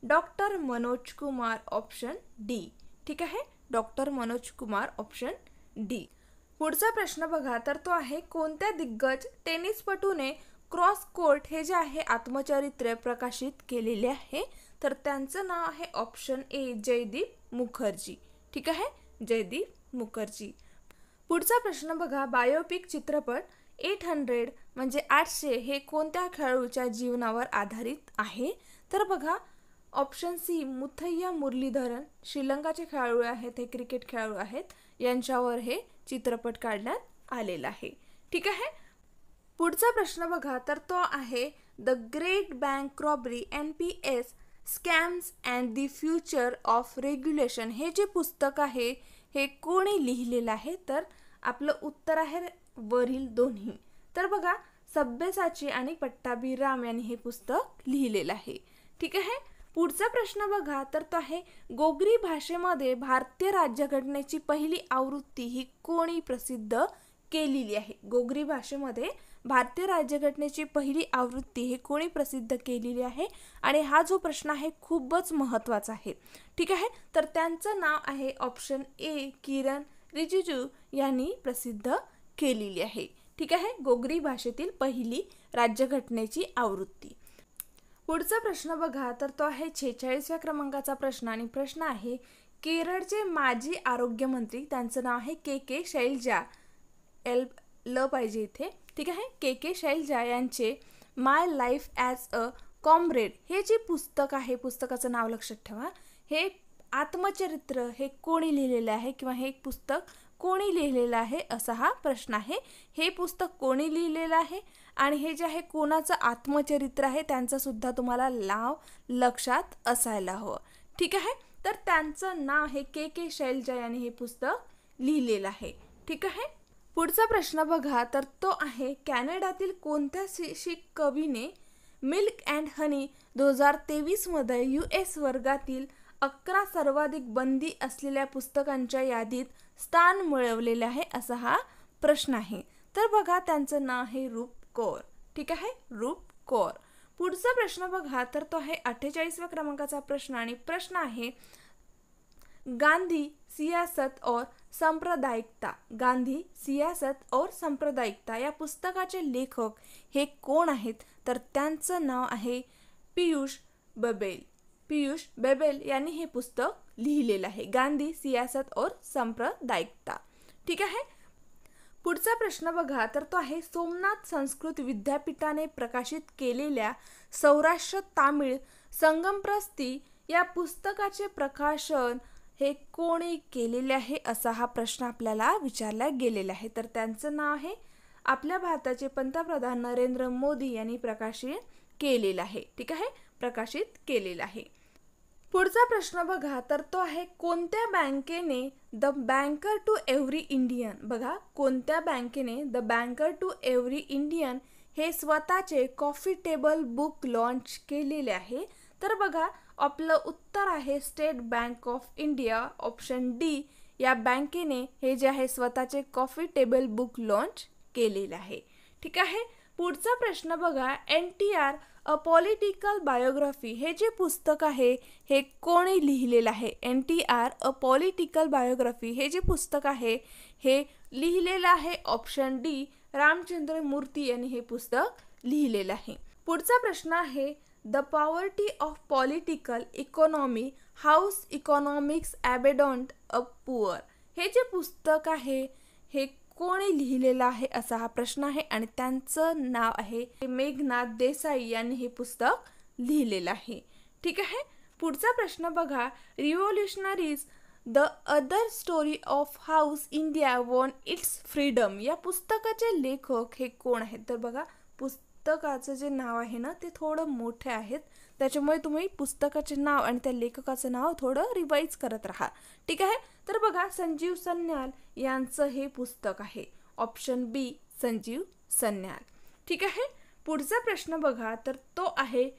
doctor Manoj Kumar, option D. ठीक आहे, doctor Manoj Kumar, option D. पुढचा प्रश्न बघा तर तो आहे कोणत्या दिग्गज टेनिसपटूने क्रॉस कोर्ट हे जे आहे आत्मचरित्र प्रकाशित केलेले आहे तर त्यांचं नाव आहे ऑप्शन ए, जयदीप मुखर्जी. ठीक आहे, जयदीप मुखर्जी. पुढचा प्रश्न बघा बायोपिक चित्रपट 800 म्हणजे 800 हे कोणत्या खेळाडूच्या जीवनावर आधारित आहे तर बघा ऑप्शन सी, मुथय्या मुरलीधरन. श्रीलंकाचे खेळाडू आहेत, हे क्रिकेट खेळाडू आहेत, यांच्यावर हे चित्रपट काढण्यात आलेला आहे. ठीक आहे, पुढचा प्रश्न बघा तर तो आहे the great bank robbery NPS scams and the future of regulation. हे जे पुस्तक आहे हे कोणी लिहिलेलं आहे तर आपलं उत्तर आहे वरील दोन्ही. तर बघा सब्यसाची आणि पट्टाभी राम यांनी हे पुस्तक लिहिलेलं आहे. ठीक आहे, पुढचा प्रश्न बघा तर तो आहे गोगरी भाषेमध्ये भारतीय राज्यघटनेची पहिली आवृत्ती ही कोणी प्रसिद्ध केलेली आहे. गोगरी भाषेमध्ये भारतीय राज्यघटनेची पहिली आवृत्ती हे कोणी प्रसिद्ध केलेली आहे आणि हा जो प्रश्न आहे खूपच महत्त्वाचा आहे. ठीक आहे, तर त्यांचं नाव आहे ऑप्शन ए, किरण रिजिजू यांनी प्रसिद्ध केलेली आहे. ठीक आहे, गोगरी भाषेतील पहिली राज्यघटनेची आवृत्ती. पुढचा प्रश्न बघा तर तो आहे 46व्या क्रमांकाचा प्रश्न आणि प्रश्न आहे केरळचे माजी आरोग्यमंत्री, त्यांचं नाव आहे के शैलजा, ल पाहिजे इथे. ठीक आहे, के शैलजा यांचे माय लाईफ ॲज अ कॉम्रेड हे जे पुस्तक आहे, पुस्तकाचं नाव लक्षात ठेवा, हे आत्मचरित्र हे कोणी लिहिलेलं आहे किंवा हे पुस्तक कोणी लिहिलेलं आहे असा हा प्रश्न आहे. हे पुस्तक कोणी लिहिलेलं आहे आणि हे जे आहे कोणाचं आत्मचरित्र आहे त्यांचं सुद्धा तुम्हाला नाव लक्षात असायला हवं. ठीक आहे. तर त्यांचं नाव आहे के शैलजा यांनी हे पुस्तक लिहिलेलं आहे. ठीक आहे. पुढचा प्रश्न बघा, तर तो आहे कॅनडातील कोणत्या शीख कवीने मिल्क अँड हनी 2023 मध्ये US वर्गातील 11 सर्वाधिक बंदी असलेल्या पुस्तकांच्या यादीत स्थान मिळवलेले आहे असा हा प्रश्न आहे. तर बघा त्यांचं नाव आहे रूप कौर. ठीक आहे, रूप कौर. पुढचा प्रश्न बघा, तर तो आहे 48व्या क्रमांकाचा प्रश्न आणि प्रश्न आहे गांधी सियासत और सांप्रदायिकता. गांधी सियासत और सांप्रदायिकता या पुस्तकाचे लेखक हे कोण आहेत? तर त्यांचं नाव आहे पीयूष बबेल. पीयूष बबेल यांनी हे पुस्तक लिहिलेलं आहे, गांधी सियासत और सांप्रदायिकता. ठीक आहे. पुढचा प्रश्न बघा, तर तो आहे सोमनाथ संस्कृत विद्यापीठाने प्रकाशित केलेल्या सौराष्ट्र तामिळ संगमप्रस्ती या पुस्तकाचे प्रकाशन हे कोणी केलेले आहे असा हा प्रश्न आपल्याला विचारला गेलेला आहे. तर त्यांचं नाव आहे आपल्या भारताचे पंतप्रधान नरेंद्र मोदी यांनी प्रकाशित केलेलं आहे. ठीक आहे, प्रकाशित केलेलं आहे. पुढचा प्रश्न बघा, तर तो आहे कोणत्या बँकेने the banker to every Indian. बघा, कोणत्या बँकेने the banker to every Indian हे स्वतःचे कॉफी टेबल बुक लॉन्च केलेले आहे. तर बघा आपलं उत्तर आहे state bank of India, option D. या बँकेने हे जे आहे स्वतःचे कॉफी टेबल बुक लॉन्च केलेले आहे. ठीक आहे. पुढचा प्रश्न बघा, NTR अ पॉलिटिकल बायोग्राफी हे जे पुस्तक आहे हे कोणी लिहिलेलं आहे? NTR अ पॉलिटिकल बायोग्राफी हे जे पुस्तक आहे हे लिहिलेलं आहे ऑप्शन डी. रामचंद्र मूर्ती यांनी हे पुस्तक लिहिलेलं आहे. पुढचा प्रश्न आहे the poverty of political economy how economics abandoned a poor हे जे पुस्तक आहे हे कोणी लिहिलेलं आहे असा हा प्रश्न आहे आणि त्यांचं नाव आहे मेघनाथ देसाई यांनी हे पुस्तक लिहिलेलं आहे. ठीक आहे. पुढचा प्रश्न बघा, revolutionaries the other story of how India won its freedom या पुस्तकाचे लेखक हे कोण आहेत? तर बघा पुस्तकाचं जे नाव आहे ना ते थोडं मोठे आहेत, त्याच्यामुळे तुम्ही पुस्तकाचे नाव आणि त्या लेखकाचं नाव थोडं रिवाइज करत राहा. ठीक आहे. तर बघा संजीव सन्याल यांचं हे पुस्तक आहे, ऑप्शन बी संजीव सन्याल. ठीक आहे. पुढचा प्रश्न बघा, तर तो आहे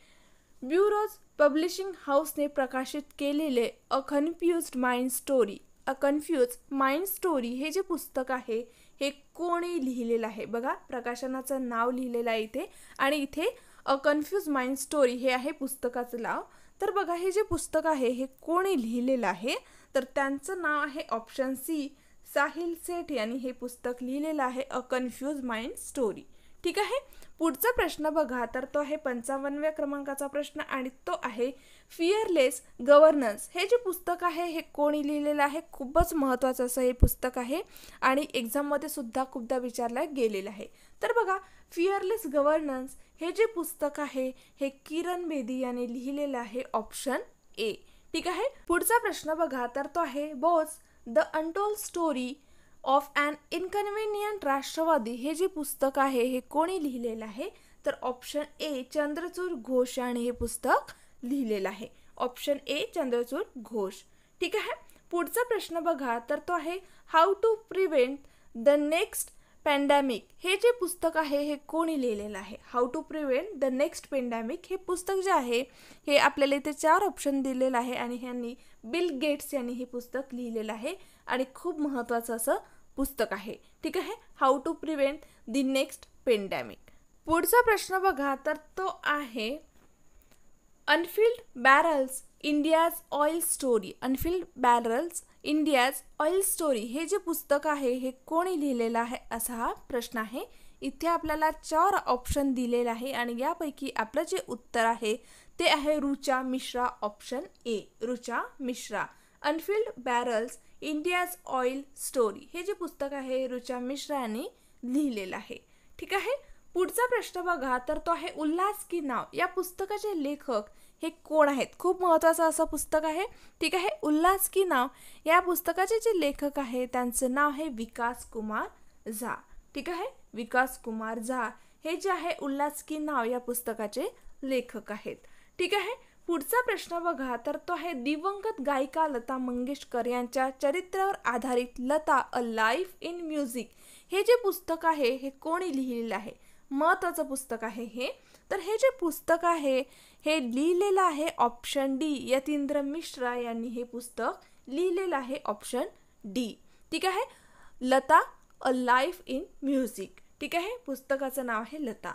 ब्युरोज पब्लिशिंग हाऊसने प्रकाशित केलेले अ कन्फ्युज्ड माइंड स्टोरी. अ कन्फ्युज माइंड स्टोरी हे जे पुस्तक आहे हे कोणी लिहिलेलं आहे? बघा प्रकाशनाचं नाव लिहिलेलं आहे इथे आणि इथे अ कन्फ्युज माइंड स्टोरी हे आहे पुस्तकाचं नाव. तर बघा हे जे पुस्तक आहे हे कोणी लिहिलेलं आहे? तर त्यांचं नाव आहे ऑप्शन सी साहिल सेठ यांनी हे पुस्तक लिहिलेलं आहे अ कन्फ्युज माइंड स्टोरी. ठीक आहे. पुढचा प्रश्न बघा, तर तो आहे 55व्या क्रमांकाचा प्रश्न आणि तो आहे फिअरलेस गव्हर्नन्स हे जे पुस्तक आहे हे कोणी लिहिलेलं आहे? खूपच महत्त्वाचं असं हे पुस्तक आहे आणि एक्झाममध्ये सुद्धा खूपदा विचारलं गेलेलं आहे. तर बघा फिअरलेस गव्हर्नन्स हे जे पुस्तक आहे हे किरण बेदी यांनी लिहिलेलं आहे, ऑप्शन ए. ठीक आहे. पुढचा प्रश्न बघा, तर तो आहे Bose the untold story of an inconvenient राष्ट्रवादी हे जे पुस्तक आहे हे कोणी लिहिलेलं आहे? तर ऑप्शन ए चंद्रचूड घोष यांनी हे पुस्तक लिहिलेलं आहे, ऑप्शन ए चंद्रचूड घोष. ठीक आहे. पुढचा प्रश्न बघा, तर तो आहे how to prevent the next pandemic हे जे पुस्तक आहे हे कोणी लिहिलेलं आहे? How to prevent the next pandemic हे पुस्तक जे आहे हे आपल्याला इथे 4 ऑप्शन दिलेलं आहे आणि ह्यांनी बिल गेट्स यांनी हे पुस्तक लिहिलेलं आहे आणि खूप महत्त्वाचं असं पुस्तक आहे. ठीक आहे. How to prevent the next pandemic. पुढचा प्रश्न बघा, तर तो आहे unfilled barrels India's oil story. Unfilled barrels India's oil story हे जे पुस्तक आहे हे कोणी लिहिलेलं आहे असा हा प्रश्न आहे. इथे आपल्याला 4 ऑप्शन दिलेले आहे आणि यापैकी आपलं जे उत्तर आहे ते आहे Rucha Mishra, option A Rucha Mishra. Anfield barrels India's oil story हे जे पुस्तक आहे रुचा मिश्रा यांनी लिहिलेलं आहे. ठीक आहे. पुढचा प्रश्न बघा, तर तो आहे उल्हास की नाव या पुस्तकाचे लेखक हे कोण आहेत? खूप महत्त्वाचं असं पुस्तक आहे. ठीक आहे. उल्हास की नाव या पुस्तकाचे जे लेखक आहे त्यांचं नाव आहे विकास कुमार झा. ठीक आहे. विकास कुमार झा हे जे आहे उल्हास की नाव या पुस्तकाचे लेखक आहेत. ठीक आहे. पुढचा प्रश्न बघा, तर तो आहे दिवंगत गायिका लता मंगेशकर यांच्या चरित्रावर आधारित Lata a life in music हे जे पुस्तक आहे हे कोणी लिहिलेलं आहे? महत्त्वाचं पुस्तक आहे हे. तर हे जे पुस्तक आहे हे लिहिलेलं आहे ऑप्शन डी यतींद्र मिश्रा यांनी हे पुस्तक लिहिलेलं आहे ऑप्शन डी. ठीक आहे. Lata a life in music. ठीक आहे. पुस्तकाचं नाव आहे लता.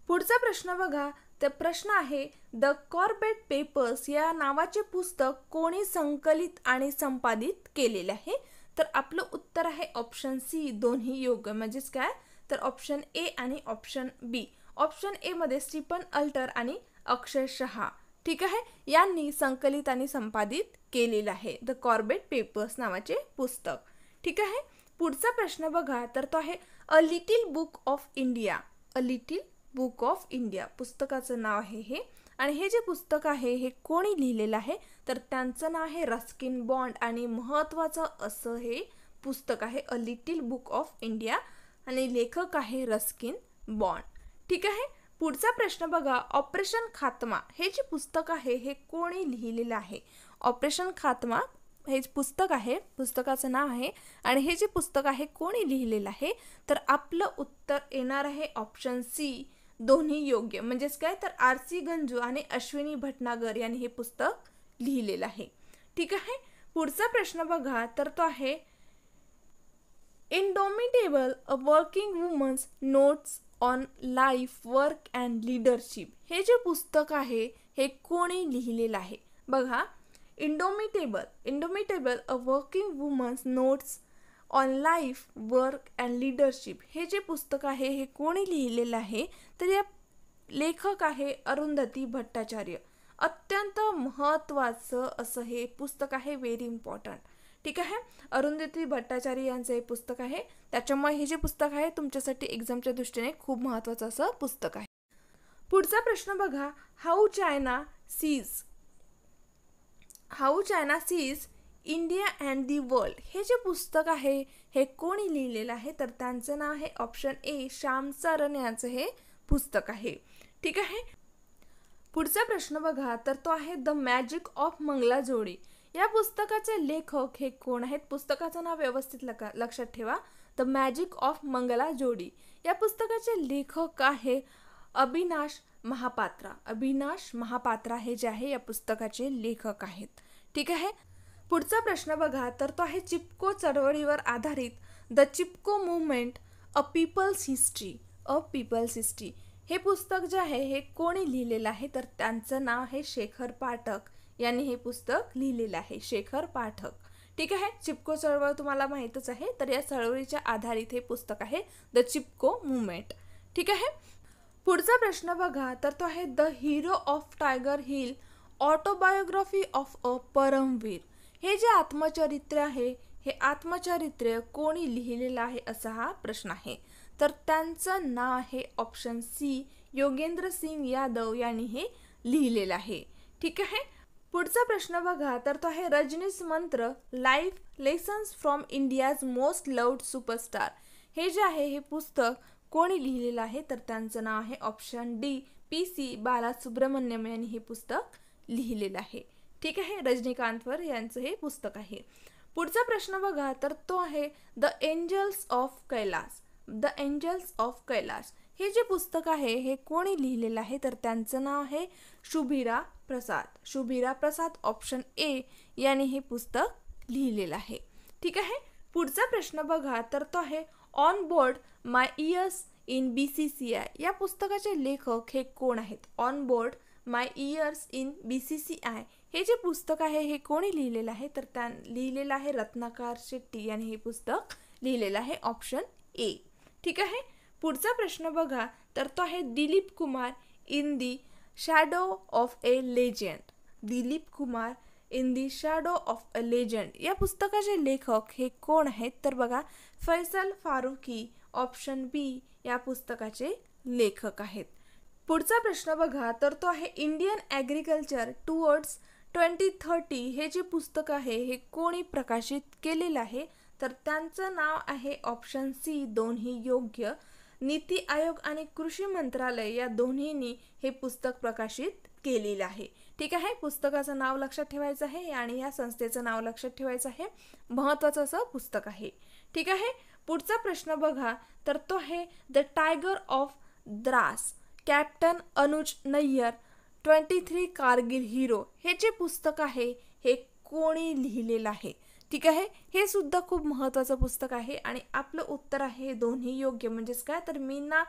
पुढचा प्रश्न बघा, तर प्रश्न आहे द कॉर्बेट पेपर्स या नावाचे पुस्तक कोणी संकलित आणि संपादित केलेले आहे? तर आपलं उत्तर आहे ऑप्शन सी दोन्ही योग्य. म्हणजेच काय, तर ऑप्शन ए आणि ऑप्शन बी. ऑप्शन ए मध्ये स्टीफन अल्टर आणि अक्षय शहा. ठीक आहे. यांनी संकलित आणि संपादित केलेलं आहे द कॉर्बेट पेपर्स नावाचे पुस्तक. ठीक आहे. पुढचा प्रश्न बघा, तर तो आहे a little book of India. A little book of India पुस्तकाचं नाव आहे हे. आणि हे जे पुस्तक आहे हे कोणी लिहिलेलं आहे? तर त्यांचं नाव आहे रस्किन बॉन्ड. आणि महत्त्वाचं असं हे पुस्तक आहे a little book of India आणि लेखक आहे रस्किन बॉन्ड. ठीक आहे. पुढचा प्रश्न बघा, ऑपरेशन खात्मा हे जे पुस्तक आहे हे कोणी लिहिलेलं आहे? ऑपरेशन खात्मा हे पुस्तक आहे, पुस्तकाचं नाव आहे. आणि हे जे पुस्तक आहे कोणी लिहिलेलं आहे? तर आपलं उत्तर येणार आहे ऑप्शन सी दोन्ही योग्य. म्हणजेच काय, तर आर.सी. गंजू आणि अश्विनी भटनागर यांनी हे पुस्तक लिहिलेलं आहे. ठीक आहे. पुढचा प्रश्न बघा, तर तो आहे indomitable a working woman's notes on life work and leadership हे जे पुस्तक आहे हे कोणी लिहिलेलं आहे? बघा, indomitable a working woman's notes on life work and leadership हे जे पुस्तक आहे हे कोणी लिहिलेलं आहे? तर या लेखक आहे अरुंधती भट्टाचार्य. अत्यंत महत्त्वाचं असं हे पुस्तक आहे, व्हेरी इम्पॉर्टंट. ठीक आहे. अरुंधती भट्टाचार्य यांचं हे पुस्तक आहे. त्याच्यामुळे हे जे पुस्तक आहे तुमच्यासाठी एक्झामच्या दृष्टीने खूप महत्त्वाचं असं पुस्तक आहे. पुढचा प्रश्न बघा, how China seize India and the world हे जे पुस्तक आहे हे कोणी लिहिलेलं आहे? तर त्यांचं नाव आहे ऑप्शन ए श्याम चरण यांचं हे पुस्तक आहे. ठीक आहे. पुढचा प्रश्न बघा, तर तो आहे द मॅजिक ऑफ मंगलाजोडी या पुस्तकाचे लेखक हे कोण आहेत? पुस्तकाचं नाव व्यवस्थित लक्षात ठेवा, द मॅजिक ऑफ मंगलाजोडी. या पुस्तकाचे लेखक आहे अविनाश महापात्रा. अविनाश महापात्रा हे जे आहे या पुस्तकाचे लेखक आहेत. ठीक आहे. पुढचा प्रश्न बघा, तर तो आहे चिपको चळवळीवर आधारित the Chipko movement a people's history. A people's history हे पुस्तक जे आहे हे कोणी लिहिलेलं आहे? तर त्यांचं नाव आहे शेखर पाठक यांनी हे पुस्तक लिहिलेलं आहे, शेखर पाठक. ठीक आहे. चिपको चळवळ तुम्हाला माहीतच आहे, तर या चळवळीच्या आधारित हे पुस्तक आहे द चिपको मुवमेंट. ठीक आहे. पुढचा प्रश्न बघा, तर तो आहे the hero of Tiger Hill autobiography of a Paramvir हे जे आत्मचरित्र आहे हे आत्मचरित्र कोणी लिहिलेलं आहे असा हा प्रश्न आहे. तर त्यांचं नाव आहे ऑप्शन सी योगेंद्र सिंग यादव यांनी हे लिहिलेलं आहे. ठीक आहे. पुढचा प्रश्न बघा, तर तो आहे रजनीश मंत्र life lessons from India's most loved superstar हे जे आहे हे पुस्तक कोणी लिहिलेलं आहे? तर त्यांचं नाव आहे ऑप्शन डी पी.सी. बालासुब्रमण्यम यांनी हे पुस्तक लिहिलेलं आहे. ठीक आहे. रजनीकांतवर यांचं हे पुस्तक आहे. पुढचा प्रश्न बघा, तर तो आहे the angels of Kailash. The angels of Kailash हे जे पुस्तक आहे हे कोणी लिहिलेलं आहे? तर त्यांचं नाव आहे शुभीरा प्रसाद. शुभीरा प्रसाद ऑप्शन ए यांनी हे पुस्तक लिहिलेलं आहे. ठीक आहे. पुढचा प्रश्न बघा, तर तो आहे on board my years in BCCI या पुस्तकाचे लेखक हे कोण आहेत? On board my years in BCCI हे जे पुस्तक आहे हे कोणी लिहिलेलं आहे? तर लिहिलेलं आहे रत्नाकर शेट्टी यांनी हे पुस्तक लिहिलेलं आहे ऑप्शन ए. ठीक आहे. पुढचा प्रश्न बघा, तर तो आहे Dilip Kumar in the shadow of A legend. Dilip Kumar in the shadow of a legend या पुस्तकाचे लेखक हे कोण आहेत? तर बघा फैसल फारुकी ऑप्शन बी या पुस्तकाचे लेखक आहेत. पुढचा प्रश्न बघा, तर तो आहे इंडियन ॲग्रिकल्चर टुवर्ड्स 2030 हे जे पुस्तक आहे हे कोणी प्रकाशित केलेलं आहे? तर त्यांचं नाव आहे ऑप्शन सी दोन्ही योग्य, नीती आयोग आणि कृषी मंत्रालय या दोन्हींनी हे पुस्तक प्रकाशित केलेलं आहे. ठीक आहे, पुस्तकाचं नाव लक्षात ठेवायचं आहे आणि या संस्थेचं नाव लक्षात ठेवायचं आहे. महत्त्वाचं असं पुस्तक आहे. ठीक आहे, पुढचा प्रश्न बघा, तर तो आहे the tiger of Dras captain Anuj Nayyar 23 Kargil hero हे जे पुस्तक आहे हे कोणी लिहिलेलं आहे? ठीक आहे, हे सुद्धा खूप महत्त्वाचं पुस्तक आहे आणि आपलं उत्तर आहे दोन्ही योग्य. म्हणजेच काय, तर मीना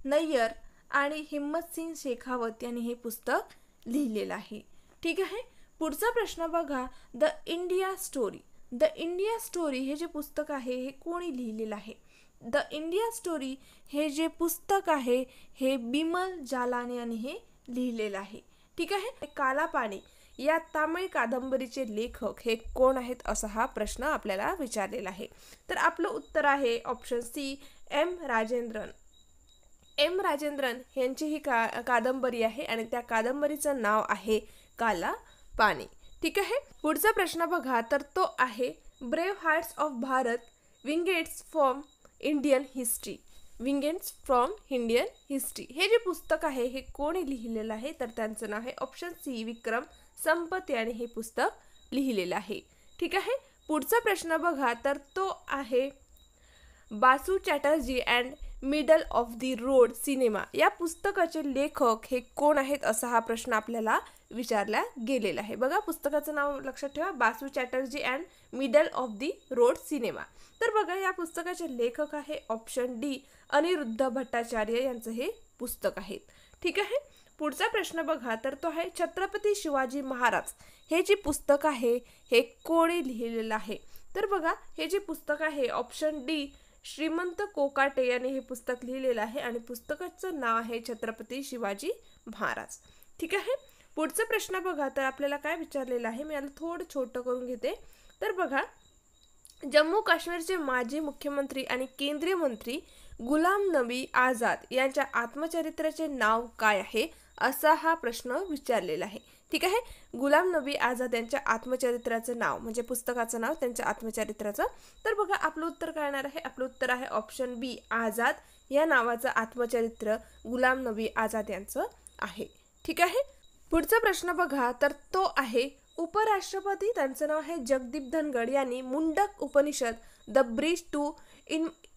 नय्यर आणि हिम्मत सिंग शेखावत यांनी हे पुस्तक लिहिलेलं आहे. ठीक आहे, पुढचा प्रश्न बघा, the India story. The India story हे जे पुस्तक आहे हे कोणी लिहिलेलं आहे? द इंडिया स्टोरी हे जे पुस्तक आहे हे बिमल जालान यांनी हे लिहिलेलं आहे. ठीक आहे, काला पाणी या तामिळ कादंबरीचे लेखक हे कोण आहेत असा हा प्रश्न आपल्याला विचारलेला आहे. तर आपलं उत्तर आहे option C M Rajendran. M Rajendran यांची ही कादंबरी आहे आणि त्या कादंबरीचं नाव आहे काला पाणी. ठीक आहे, पुढचा प्रश्न बघा, तर तो आहे brave hearts of Bharat vignettes from Indian history. Vignettes from Indian history हे जे पुस्तक आहे हे कोणी लिहिलेलं आहे? तर त्यांचं नाव आहे ऑप्शन सी विक्रम संपत यांनी हे पुस्तक लिहिलेलं आहे. ठीक आहे, पुढचा प्रश्न बघा, तर तो आहे Basu Chatterjee and middle of the road cinema या पुस्तकाचे लेखक हे कोण आहेत असा हा प्रश्न आपल्याला विचारला गेलेला आहे. बघा, पुस्तकाचं नाव लक्षात ठेवा, Basu Chatterjee and middle of the road cinema. तर बघा, या पुस्तकाचे लेखक आहे ऑप्शन डी अनिरुद्ध भट्टाचार्य यांचं हे पुस्तक आहे. ठीक आहे, पुढचा प्रश्न बघा, तर तो आहे छत्रपती शिवाजी महाराज हे जे पुस्तक आहे हे कोणी लिहिलेलं आहे? तर बघा, हे जे पुस्तक आहे ऑप्शन डी श्रीमंत कोकाटे यांनी हे पुस्तक लिहिलेलं आहे आणि पुस्तकाचं नाव आहे छत्रपती शिवाजी महाराज. ठीक आहे, पुढचा प्रश्न बघा, तर आपल्याला काय विचारलेलं आहे, मी याला थोडं छोटं करून घेते. तर बघा, जम्मू काश्मीरचे माजी मुख्यमंत्री आणि केंद्रीय मंत्री गुलाम नबी आझाद यांच्या आत्मचरित्राचे नाव काय आहे असा हा प्रश्न विचारलेला आहे. ठीक आहे, गुलाम नबी आझाद यांच्या आत्मचरित्राचं नाव म्हणजे पुस्तकाचं नाव त्यांच्या आत्मचरित्राचं. तर बघा, आपलं उत्तर काय येणार आहे? आपलं उत्तर आहे ऑप्शन बी आझाद या नावाचं आत्मचरित्र गुलाम नबी आझाद यांचं आहे. ठीक आहे, पुढचा प्रश्न बघा, तर तो आहे उपराष्ट्रपती त्यांचं नाव आहे जगदीप धनगड यांनी मुंडक Upanishad the bridge to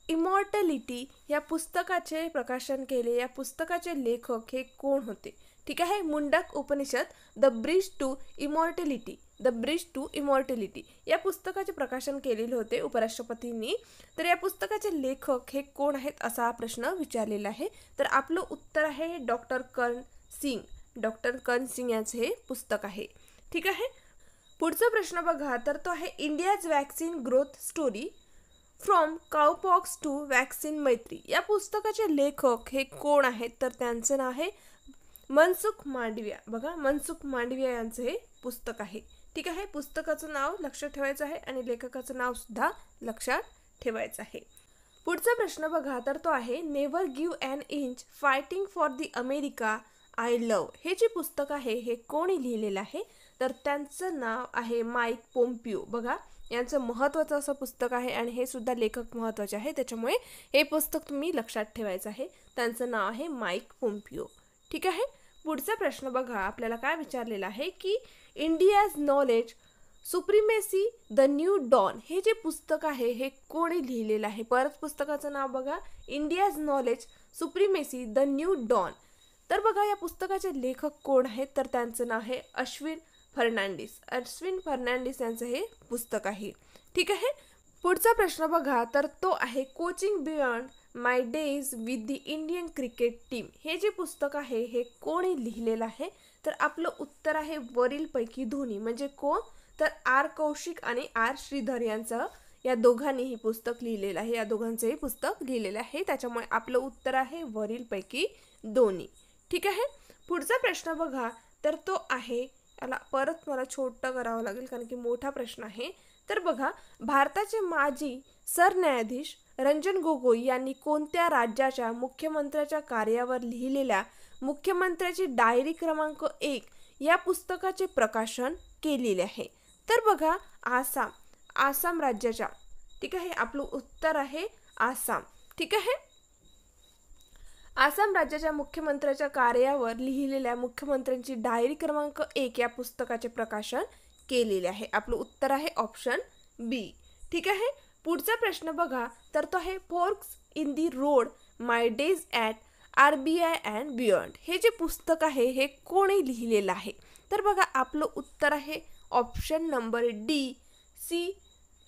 immortality या पुस्तकाचे प्रकाशन केले. या पुस्तकाचे लेखक हे कोण होते? ठीक आहे, Mundaka Upanishad the bridge to immortality. The bridge to immortality या पुस्तकाचे प्रकाशन केलेले होते उपराष्ट्रपतींनी. तर या पुस्तकाचे लेखक हे कोण आहेत असा प्रश्न विचारलेला आहे. तर आपलं उत्तर आहे डॉक्टर कर्ण सिंग. डॉक्टर कर्ण सिंग यांचे हे पुस्तक आहे. ठीक आहे, पुढचा प्रश्न बघा, तर तो आहे India's vaccine growth story from cowpox to vaccine Maitri या पुस्तकाचे लेखक हे कोण आहेत? तर त्यांचं नाव आहे मनसुख मांडविया. बघा, मनसुख मांडविया यांचं हे पुस्तक आहे. ठीक आहे, पुस्तकाचं नाव लक्षात ठेवायचं आहे आणि लेखकाचं नाव सुद्धा लक्षात ठेवायचं आहे. पुढचा प्रश्न बघा, तर तो आहे never give an inch fighting for the America I love हे जे पुस्तक आहे हे कोणी लिहिलेलं आहे? तर त्यांचं नाव आहे माईक पोम्पिओ. बघा, यांचं महत्त्वाचं असं पुस्तक आहे आणि हे सुद्धा लेखक महत्त्वाचे आहे, त्याच्यामुळे हे पुस्तक तुम्ही लक्षात ठेवायचं आहे. त्यांचं नाव आहे माईक पोम्पिओ. ठीक आहे, पुढचा प्रश्न बघा, आपल्याला काय विचारलेला आहे की India's knowledge supremacy the new dawn हे जे पुस्तक आहे हे कोणी लिहिलेलं आहे? परत पुस्तकाचं नाव बघा, India's knowledge supremacy the new dawn. तर बघा, या पुस्तकाचे लेखक कोण आहेत? तर त्यांचं नाव आहे अश्विन फर्नांडिस. अश्विन फर्नांडिस यांचं हे पुस्तक आहे. ठीक आहे, पुढचा प्रश्न बघा, तर तो आहे coaching beyond my days with the Indian cricket team हे जे पुस्तक आहे हे कोणी लिहिलेलं आहे? तर आपलं उत्तर आहे वरीलपैकी दोन्ही. म्हणजे कोण? तर आर कौशिक आणि आर श्रीधर यांचं या दोघांनी हे पुस्तक लिहिलेलं आहे. या दोघांचं हे पुस्तक लिहिलेलं आहे, त्याच्यामुळे आपलं उत्तर आहे वरीलपैकी दोन्ही. ठीक आहे, पुढचा प्रश्न बघा, तर तो आहे, याला परत मला छोटं करावं लागेल कारण की मोठा प्रश्न आहे. तर बघा, भारताचे माजी सरन्यायाधीश रंजन गोगोई यांनी कोणत्या राज्याच्या मुख्यमंत्र्याच्या कार्यावर लिहिलेल्या मुख्यमंत्र्याची डायरी क्रमांक 1 या पुस्तकाचे प्रकाशन केलेले आहे? तर बघा, आसाम राज्याच्या, ठीक आहे, आपलं उत्तर आहे आसाम. ठीक आहे, आसाम राज्याच्या मुख्यमंत्र्याच्या कार्यावर लिहिलेल्या मुख्यमंत्र्यांची डायरी क्रमांक 1 या पुस्तकाचे प्रकाशन केलेले आहे. आपलं उत्तर आहे ऑप्शन बी. ठीक आहे, पुढचा प्रश्न बघा, तर तो आहे forks in the road my days at RBI and beyond. हे जे पुस्तक आहे हे कोणी लिहिलेलं आहे? तर बघा, आपलं उत्तर आहे option number D, C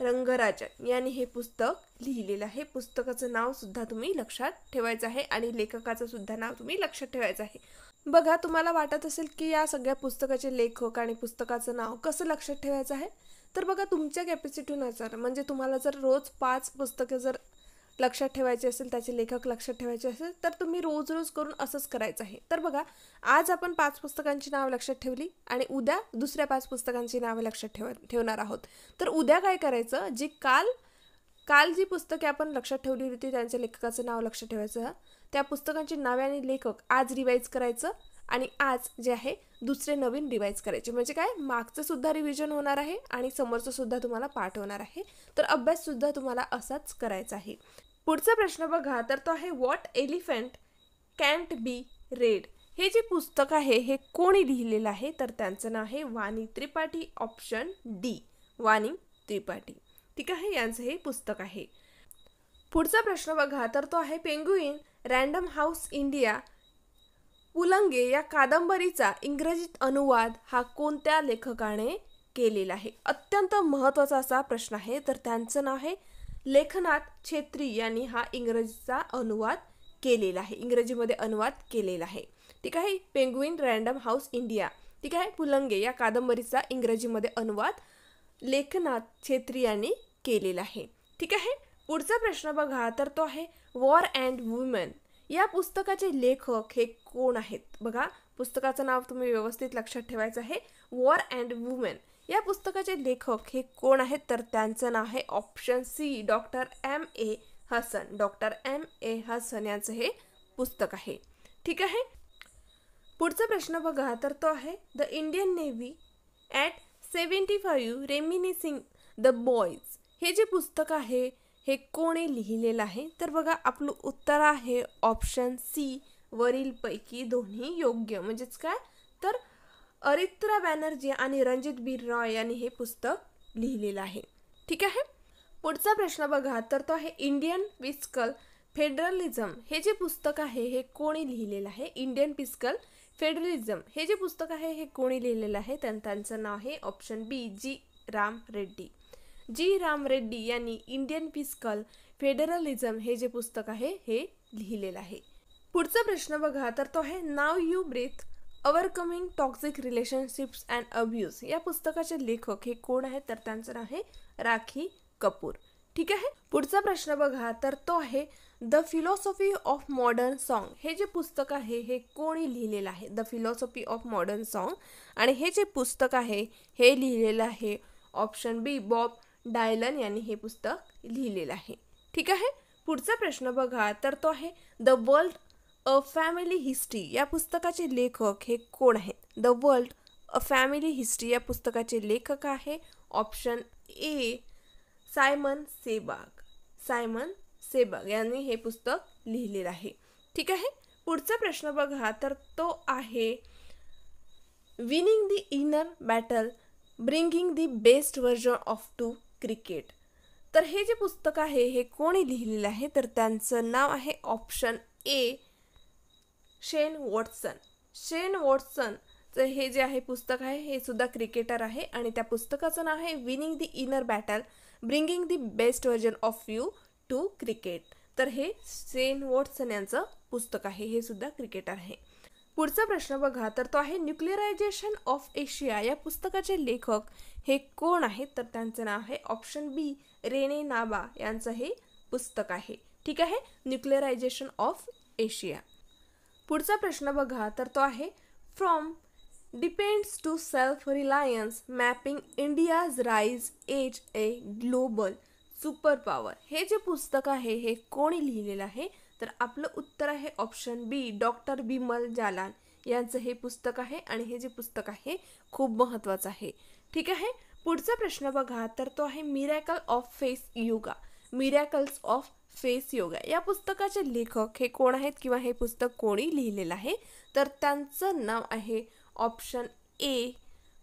Rangarajan यांनी हे पुस्तक लिहिलेलं आहे. पुस्तकाचं नाव सुद्धा तुम्ही लक्षात ठेवायचं आहे आणि लेखकाचं सुद्धा नाव तुम्ही लक्षात ठेवायचं आहे. बघा, तुम्हाला वाटत असेल की या सगळ्या पुस्तकाचे लेखक आणि पुस्तकाचं नाव कसं लक्षात ठेवायचं आहे? तर बघा, तुमच्या कॅपॅसिटीनुसार, म्हणजे तुम्हाला जर रोज 5 पुस्तके जर लक्षात ठेवायचे असेल, त्याचे लेखक लक्षात ठेवायचे असेल, तर तुम्ही रोज करून असंच करायचं आहे. तर बघा, आज आपण 5 पुस्तकांची नावं लक्षात ठेवली आणि उद्या दुसऱ्या 5 पुस्तकांची नावं लक्षात ठेवणार आहोत. तर उद्या काय करायचं, जी काल जी पुस्तके आपण लक्षात ठेवली होती त्यांच्या लेखकाचं नाव लक्षात ठेवायचं, त्या पुस्तकांची नावे आणि लेखक आज रिवाईज करायचं आणि आज जे आहे दुसरे नवीन रिवाईज करायचे. म्हणजे काय, मागचं सुद्धा रिव्हिजन होणार आहे आणि समोरचं सुद्धा तुम्हाला पाठ होणार आहे. तर अभ्यास सुद्धा तुम्हाला असाच करायचा आहे. पुढचा प्रश्न बघा, तर तो आहे what elephant can't be red. हे जे पुस्तक आहे हे कोणी लिहिलेलं आहे? तर त्यांचं नाव आहे वाणी त्रिपाठी. ऑप्शन डी, वाणी त्रिपाठी. ठीक आहे, यांचं हे पुस्तक आहे. पुढचा प्रश्न बघा, तर तो आहे पेंग्विन रँडम हाऊस इंडिया पुलंगे या कादंबरीचा इंग्रजीत अनुवाद हा कोणत्या लेखकाने केलेला आहे? अत्यंत महत्त्वाचा असा प्रश्न आहे. तर त्यांचं नाव आहे लेखनाथ छेत्री यांनी हा इंग्रजीचा अनुवाद केलेला आहे, इंग्रजीमध्ये अनुवाद केलेला आहे. ठीक आहे, पेंग्विन रँडम हाऊस इंडिया, ठीक आहे, पुलंगे या कादंबरीचा इंग्रजीमध्ये अनुवाद लेखनाथ छेत्री यांनी केलेला आहे. ठीक आहे, पुढचा प्रश्न बघा, तर तो आहे वॉर अँड वुमेन या पुस्तकाचे लेखक हे कोण आहेत? बघा, पुस्तकाचं नाव तुम्ही व्यवस्थित लक्षात ठेवायचं आहे. वॉर अँड वुमेन या पुस्तकाचे लेखक हे कोण आहेत? तर त्यांचं नाव आहे option C, doctor M.A. Hasan. Doctor M.A. Hasan यांचं हे पुस्तक आहे. ठीक आहे, पुढचा प्रश्न बघा, तर तो आहे the Indian navy at 75 reminiscing the boys. हे जे पुस्तक आहे हे कोणी लिहिलेलं आहे? तर बघा, आपलं उत्तर आहे ऑप्शन सी, वरीलपैकी दोन्ही योग्य. म्हणजेच काय, तर अरित्रा बॅनर्जी आणि रणजित बी रॉय यांनी हे पुस्तक लिहिलेलं आहे. ठीक आहे, पुढचा प्रश्न बघा, तर तो आहे इंडियन फिस्कल फेडरलिझम. हे जे पुस्तक आहे हे कोणी लिहिलेलं आहे? इंडियन फिस्कल फेडरलिझम हे जे पुस्तक आहे हे कोणी लिहिलेलं आहे? त्यांचं नाव आहे ऑप्शन बी, जी राम रेड्डी. जी राम रेड्डी यांनी इंडियन फिस्कल फेडरलिझम हे जे पुस्तक आहे हे लिहिलेलं आहे. पुढचा प्रश्न बघा, तर तो आहे नाव you breathe overcoming toxic relationships and abuse. या पुस्तकाचे लेखक हे कोण आहेत? तर त्यांचं नाव आहे राखी कपूर. ठीक आहे, पुढचा प्रश्न बघा, तर तो आहे the philosophy of modern song. हे जे पुस्तक आहे हे कोणी लिहिलेलं आहे? The philosophy of modern song, आणि हे जे पुस्तक आहे हे लिहिलेलं आहे ऑप्शन बी, बॉब डायलन यांनी हे पुस्तक लिहिलेलं आहे. ठीक आहे, पुढचा प्रश्न बघा, तर तो आहे the world a family history. या पुस्तकाचे लेखक हे कोण आहेत? The world a family history या पुस्तकाचे लेखक आहे ऑप्शन ए, सायमन सेबाग. सायमन सेबाग यांनी हे पुस्तक लिहिलेलं आहे. ठीक आहे, पुढचा प्रश्न बघा, तर तो आहे winning the inner battle bringing the best version of to cricket. तर हे जे पुस्तक आहे हे कोणी लिहिलेलं आहे? तर त्यांचं नाव आहे ऑप्शन ए, शेन वॉटसन. शेन वॉटसन तर हे जे आहे पुस्तक आहे हे सुद्धा क्रिकेटर आहे आणि त्या पुस्तकाचं नाव आहे winning the inner battle bringing the best version of you to cricket. तर हे शेन वॉटसन यांचं पुस्तक आहे, हे सुद्धा क्रिकेटर आहे. पुढचा प्रश्न बघा, तर तो आहे न्यूक्लिअरायझेशन ऑफ एशिया. या पुस्तकाचे लेखक हे कोण आहेत? तर त्यांचं नाव आहे ऑप्शन बी, रेने नाबा यांचं हे पुस्तक आहे. ठीक आहे, न्यूक्लिअरायझेशन ऑफ एशिया. पुढचा प्रश्न बघा, तर तो आहे from dependence to self reliance mapping India's rise as a global super power हे जे पुस्तक आहे हे कोणी लिहिलेलं आहे? तर आपलं उत्तर आहे ऑप्शन बी, डॉक्टर बिमल जालान यांचं हे पुस्तक आहे आणि हे जे पुस्तक आहे खूप महत्त्वाचं आहे. ठीक आहे. पुढचा प्रश्न बघा, तर तो आहे miracle of face yoga. Miracles of face yoga या पुस्तकाचे लेखक हे कोण आहेत किंवा हे पुस्तक कोणी लिहिलेलं आहे? तर त्यांचं नाव आहे ऑप्शन ए,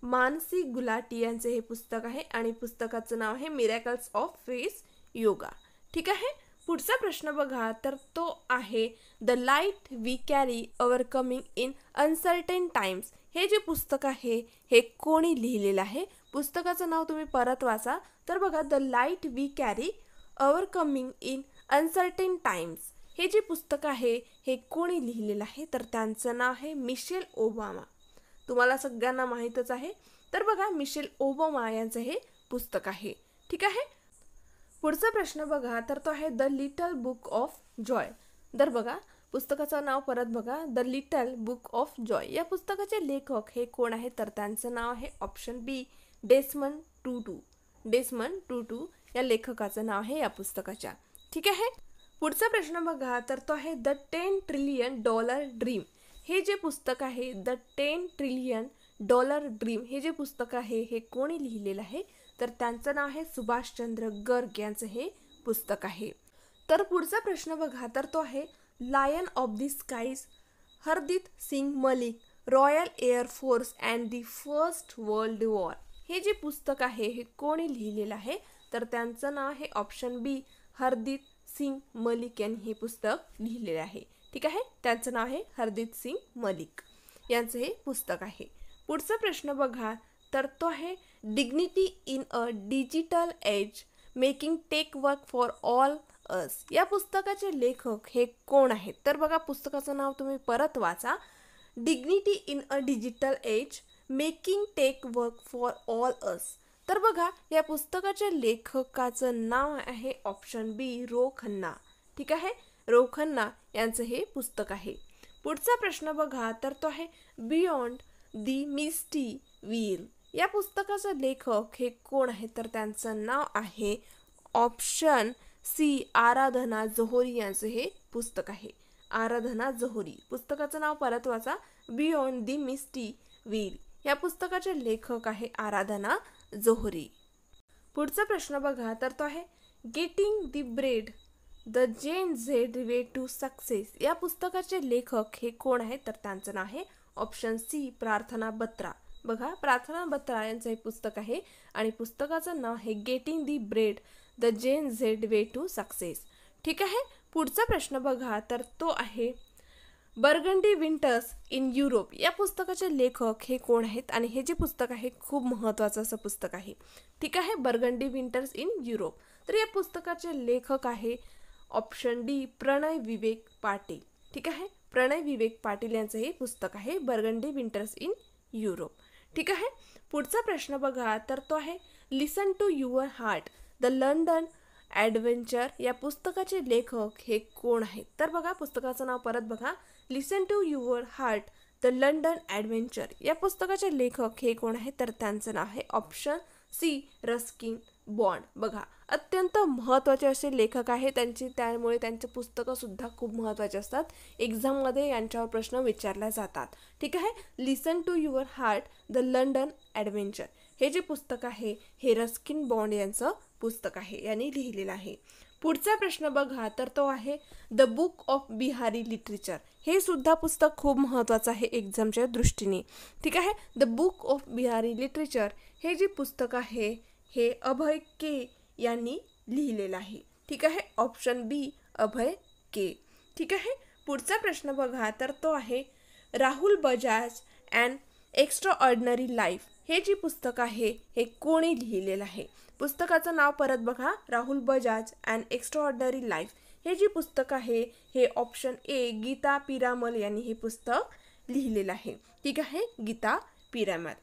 मानसी गुलाटी यांचे हे पुस्तक आहे आणि पुस्तकाचं नाव आहे मिरॅकल्स ऑफ फेस योगा. ठीक आहे. पुढचा प्रश्न बघा, तर तो आहे the light we carry overcoming in uncertain times. हे जे पुस्तक आहे हे कोणी लिहिलेलं आहे? पुस्तकाचं नाव तुम्ही परत वाचा. तर बघा, the light we carry overcoming in uncertain times हे जे पुस्तक आहे हे कोणी लिहिलेलं आहे? तर त्यांचं नाव आहे मिशेल ओबामा. तुम्हाला सगळ्यांना माहीतच आहे. तर बघा, मिशेल ओबामा यांचं हे पुस्तक आहे. ठीक आहे. पुढचा प्रश्न बघा, तर तो आहे the little book of Joy. तर बघा, पुस्तकाचं नाव परत बघा, the little book of Joy या पुस्तकाचे लेखक हे कोण आहेत? तर त्यांचं नाव आहे ऑप्शन बी, डेसमंड टुटू. डेसमंड टुटू या लेखकाचं नाव आहे या पुस्तकाच्या. ठीक आहे. पुढचा प्रश्न बघा, तर तो आहे द $10 ट्रिलियन ड्रीम. हे जे पुस्तक आहे द $10 ट्रिलियन ड्रीम हे जे पुस्तक आहे हे कोणी लिहिलेलं आहे? तर त्यांचं नाव आहे सुभाषचंद्र गर्ग यांचं हे पुस्तक आहे. तर पुढचा प्रश्न बघा, तर तो आहे lion of the skies, Hardeep Singh Malik, Royal Air Force and the First World War. हे जे पुस्तक आहे हे कोणी लिहिलेलं आहे? तर त्यांचं नाव आहे ऑप्शन बी, हरदीप सिंग मलिक यांनी हे पुस्तक लिहिलेले आहे. ठीक आहे. त्यांचं नाव आहे हरदीप सिंग मलिक यांचं हे पुस्तक आहे. पुढचा प्रश्न बघा, तर तो आहे dignity in a digital age making tech work for all us. या पुस्तकाचे लेखक हे कोण आहेत? तर बघा, पुस्तकाचं नाव तुम्ही परत वाचा, dignity in a digital age making tech work for all us. तर बघा, या पुस्तकाच्या लेखकाचं नाव आहे ऑप्शन बी, रो खन्ना. ठीक आहे. रो खन्ना यांचं हे पुस्तक आहे. पुढचा प्रश्न बघा, तर तो आहे बियॉन्ड दी मिस्टी व्हील. या पुस्तकाचे लेखक हे कोण आहेत? तर त्यांचं नाव आहे ऑप्शन सी, आराधना जोहरी यांचं हे पुस्तक आहे. आराधना जोहरी. पुस्तकाचं नाव परत वाचा, बियॉन्ड दी मिस्टी व्हील या पुस्तकाचे लेखक आहे आराधना जोहरी. पुढचा प्रश्न बघा, तर तो आहे getting the bread the gen Z way to success. या पुस्तकाचे लेखक हे कोण आहेत? तर त्यांचं नाव आहे ऑप्शन सी, प्रार्थना बत्रा. बघा, प्रार्थना बत्रा यांचं हे पुस्तक आहे आणि पुस्तकाचं नाव आहे getting the bread the gen Z way to success. ठीक आहे. पुढचा प्रश्न बघा, तर तो आहे बर्गंडी विंटर्स इन युरोप. या पुस्तकाचे लेखक हे कोण आहेत? आणि हे जे पुस्तक आहे खूप महत्त्वाचं असं पुस्तक आहे. ठीक आहे. Burgundy winters in Europe. तर या पुस्तकाचे लेखक आहे ऑप्शन डी, प्रणय विवेक पाटील. ठीक आहे. प्रणय विवेक पाटील यांचं हे पुस्तक आहे बर्गंडी विंटर्स इन युरोप. ठीक आहे. पुढचा प्रश्न बघा, तर तो आहे listen to your heart the London adventure. या पुस्तकाचे लेखक हे कोण आहेत? तर बघा, पुस्तकाचं नाव परत बघा, listen to your heart the London adventure. या पुस्तकाचे लेखक हे कोण आहेत? तर त्यांचं नाव आहे ऑप्शन सी, रस्किन बॉन्ड. बघा, अत्यंत महत्त्वाचे असे लेखक आहे त्यांची, त्यामुळे त्यांचे पुस्तकं सुद्धा खूप महत्त्वाचे असतात. एक्झाममध्ये यांच्यावर प्रश्न विचारले जातात. ठीक आहे. Listen to your heart the London adventure हे जे पुस्तक आहे हे रस्किन बॉन्ड यांचं पुस्तक आहे, यांनी लिहिलेलं आहे. पुढचा प्रश्न बघा, तर तो आहे the book of Bihari literature. हे सुद्धा पुस्तक खूप महत्त्वाचं आहे एक्झामच्या दृष्टीने. ठीक आहे. The book of Bihari literature हे जे पुस्तक आहे हे अभय के यांनी लिहिलेलं आहे. ठीक आहे. ऑप्शन बी, अभय के. ठीक आहे. पुढचा प्रश्न बघा, तर तो आहे Rahul Bajaj and extra ordinary life. हे जे पुस्तक आहे हे कोणी लिहिलेलं आहे? पुस्तकाचं नाव परत बघा, Rahul Bajaj and extra ordinary life. हे जे पुस्तक आहे हे ऑप्शन ए, गीता पिरामल यांनी हे पुस्तक लिहिलेलं आहे. ठीक आहे. गीता पिरामल.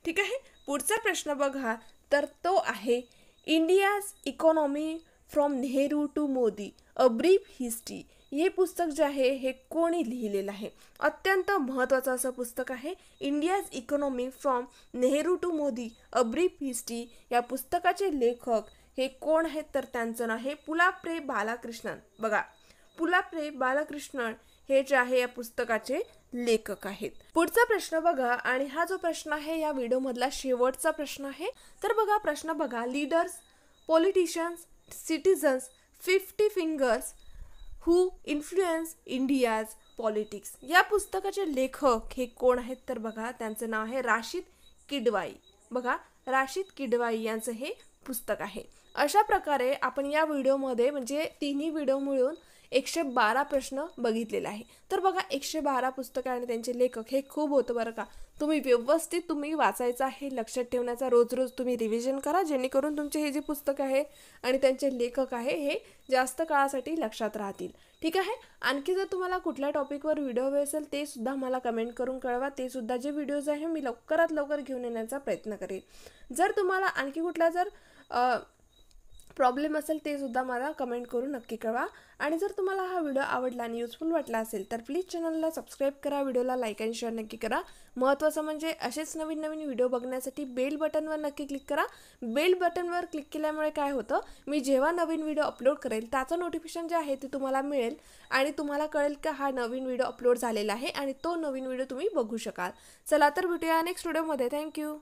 ठीक आहे. पुढचा प्रश्न बघा, तर तो आहे India's economy from Nehru to Modi a brief history. हे पुस्तक जे आहे हे कोणी लिहिलेलं आहे? अत्यंत महत्त्वाचं असं पुस्तक आहे India's economy from Nehru to Modi a brief history. या पुस्तकाचे लेखक हे कोण आहेत तर त्यांचं नाव आहे पुलाप्रे बालकृष्णन. बघा, पुलाप्रे बालकृष्णन हे जे आहे या पुस्तकाचे लेखक आहेत. पुढचा प्रश्न बघा, आणि हा जो प्रश्न आहे या व्हिडिओ मधला शेवटचा प्रश्न आहे. तर बघा प्रश्न बघा, लीडर्स, पॉलिटिशियन्स, सिटीजन्स, 50 फिंगर्स हु इन्फ्लुएन्स इंडियाज पॉलिटिक्स. या पुस्तकाचे लेखक हे कोण आहेत तर बघा त्यांचं नाव आहे राशिद किडवाई. बघा, राशिद किडवाई यांचं हे पुस्तक आहे. अशा प्रकारे आपण या व्हिडिओमध्ये म्हणजे तिन्ही व्हिडिओ मिळून 112 प्रश्न बघितलेले आहे. तर बघा 112 पुस्तकं आणि त्यांचे लेखक हे खूप होतं बरं का. तुम्ही व्यवस्थित तुम्ही वाचायचं आहे, लक्षात ठेवण्याचा, रोज रोज तुम्ही रिव्हिजन करा, जेणेकरून तुमचे हे जे पुस्तक आहे आणि त्यांचे लेखक आहे हे जास्त काळासाठी लक्षात राहतील. ठीक आहे. आणखी जर तुम्हाला कुठल्या टॉपिकवर व्हिडिओ हवे असेल ते सुद्धा मला कमेंट करून कळवा. ते सुद्धा जे व्हिडिओज आहे मी लवकरात लवकर घेऊन येण्याचा प्रयत्न करेन. जर तुम्हाला आणखी कुठला जर प्रॉब्लेम असेल ते सुद्धा मला कमेंट करून नक्की कळवा. आणि जर तुम्हाला हा व्हिडिओ आवडला आणि युजफुल वाटला असेल तर प्लीज चॅनलला सबस्क्राईब करा, व्हिडिओला लाईक आणि शेअर नक्की करा. महत्त्वाचं म्हणजे असेच नवीन नवीन व्हिडिओ बघण्यासाठी बेल बटनवर नक्की क्लिक करा. बेल बटनवर क्लिक केल्यामुळे काय होतं, मी जेव्हा नवीन व्हिडिओ अपलोड करेल त्याचं नोटिफिकेशन जे आहे ते तुम्हाला मिळेल आणि तुम्हाला कळेल की हा नवीन व्हिडिओ अपलोड झालेला आहे आणि तो नवीन व्हिडिओ तुम्ही बघू शकाल. चला तर भेटूया नेक्स्ट व्हिडिओमध्ये. थँक्यू.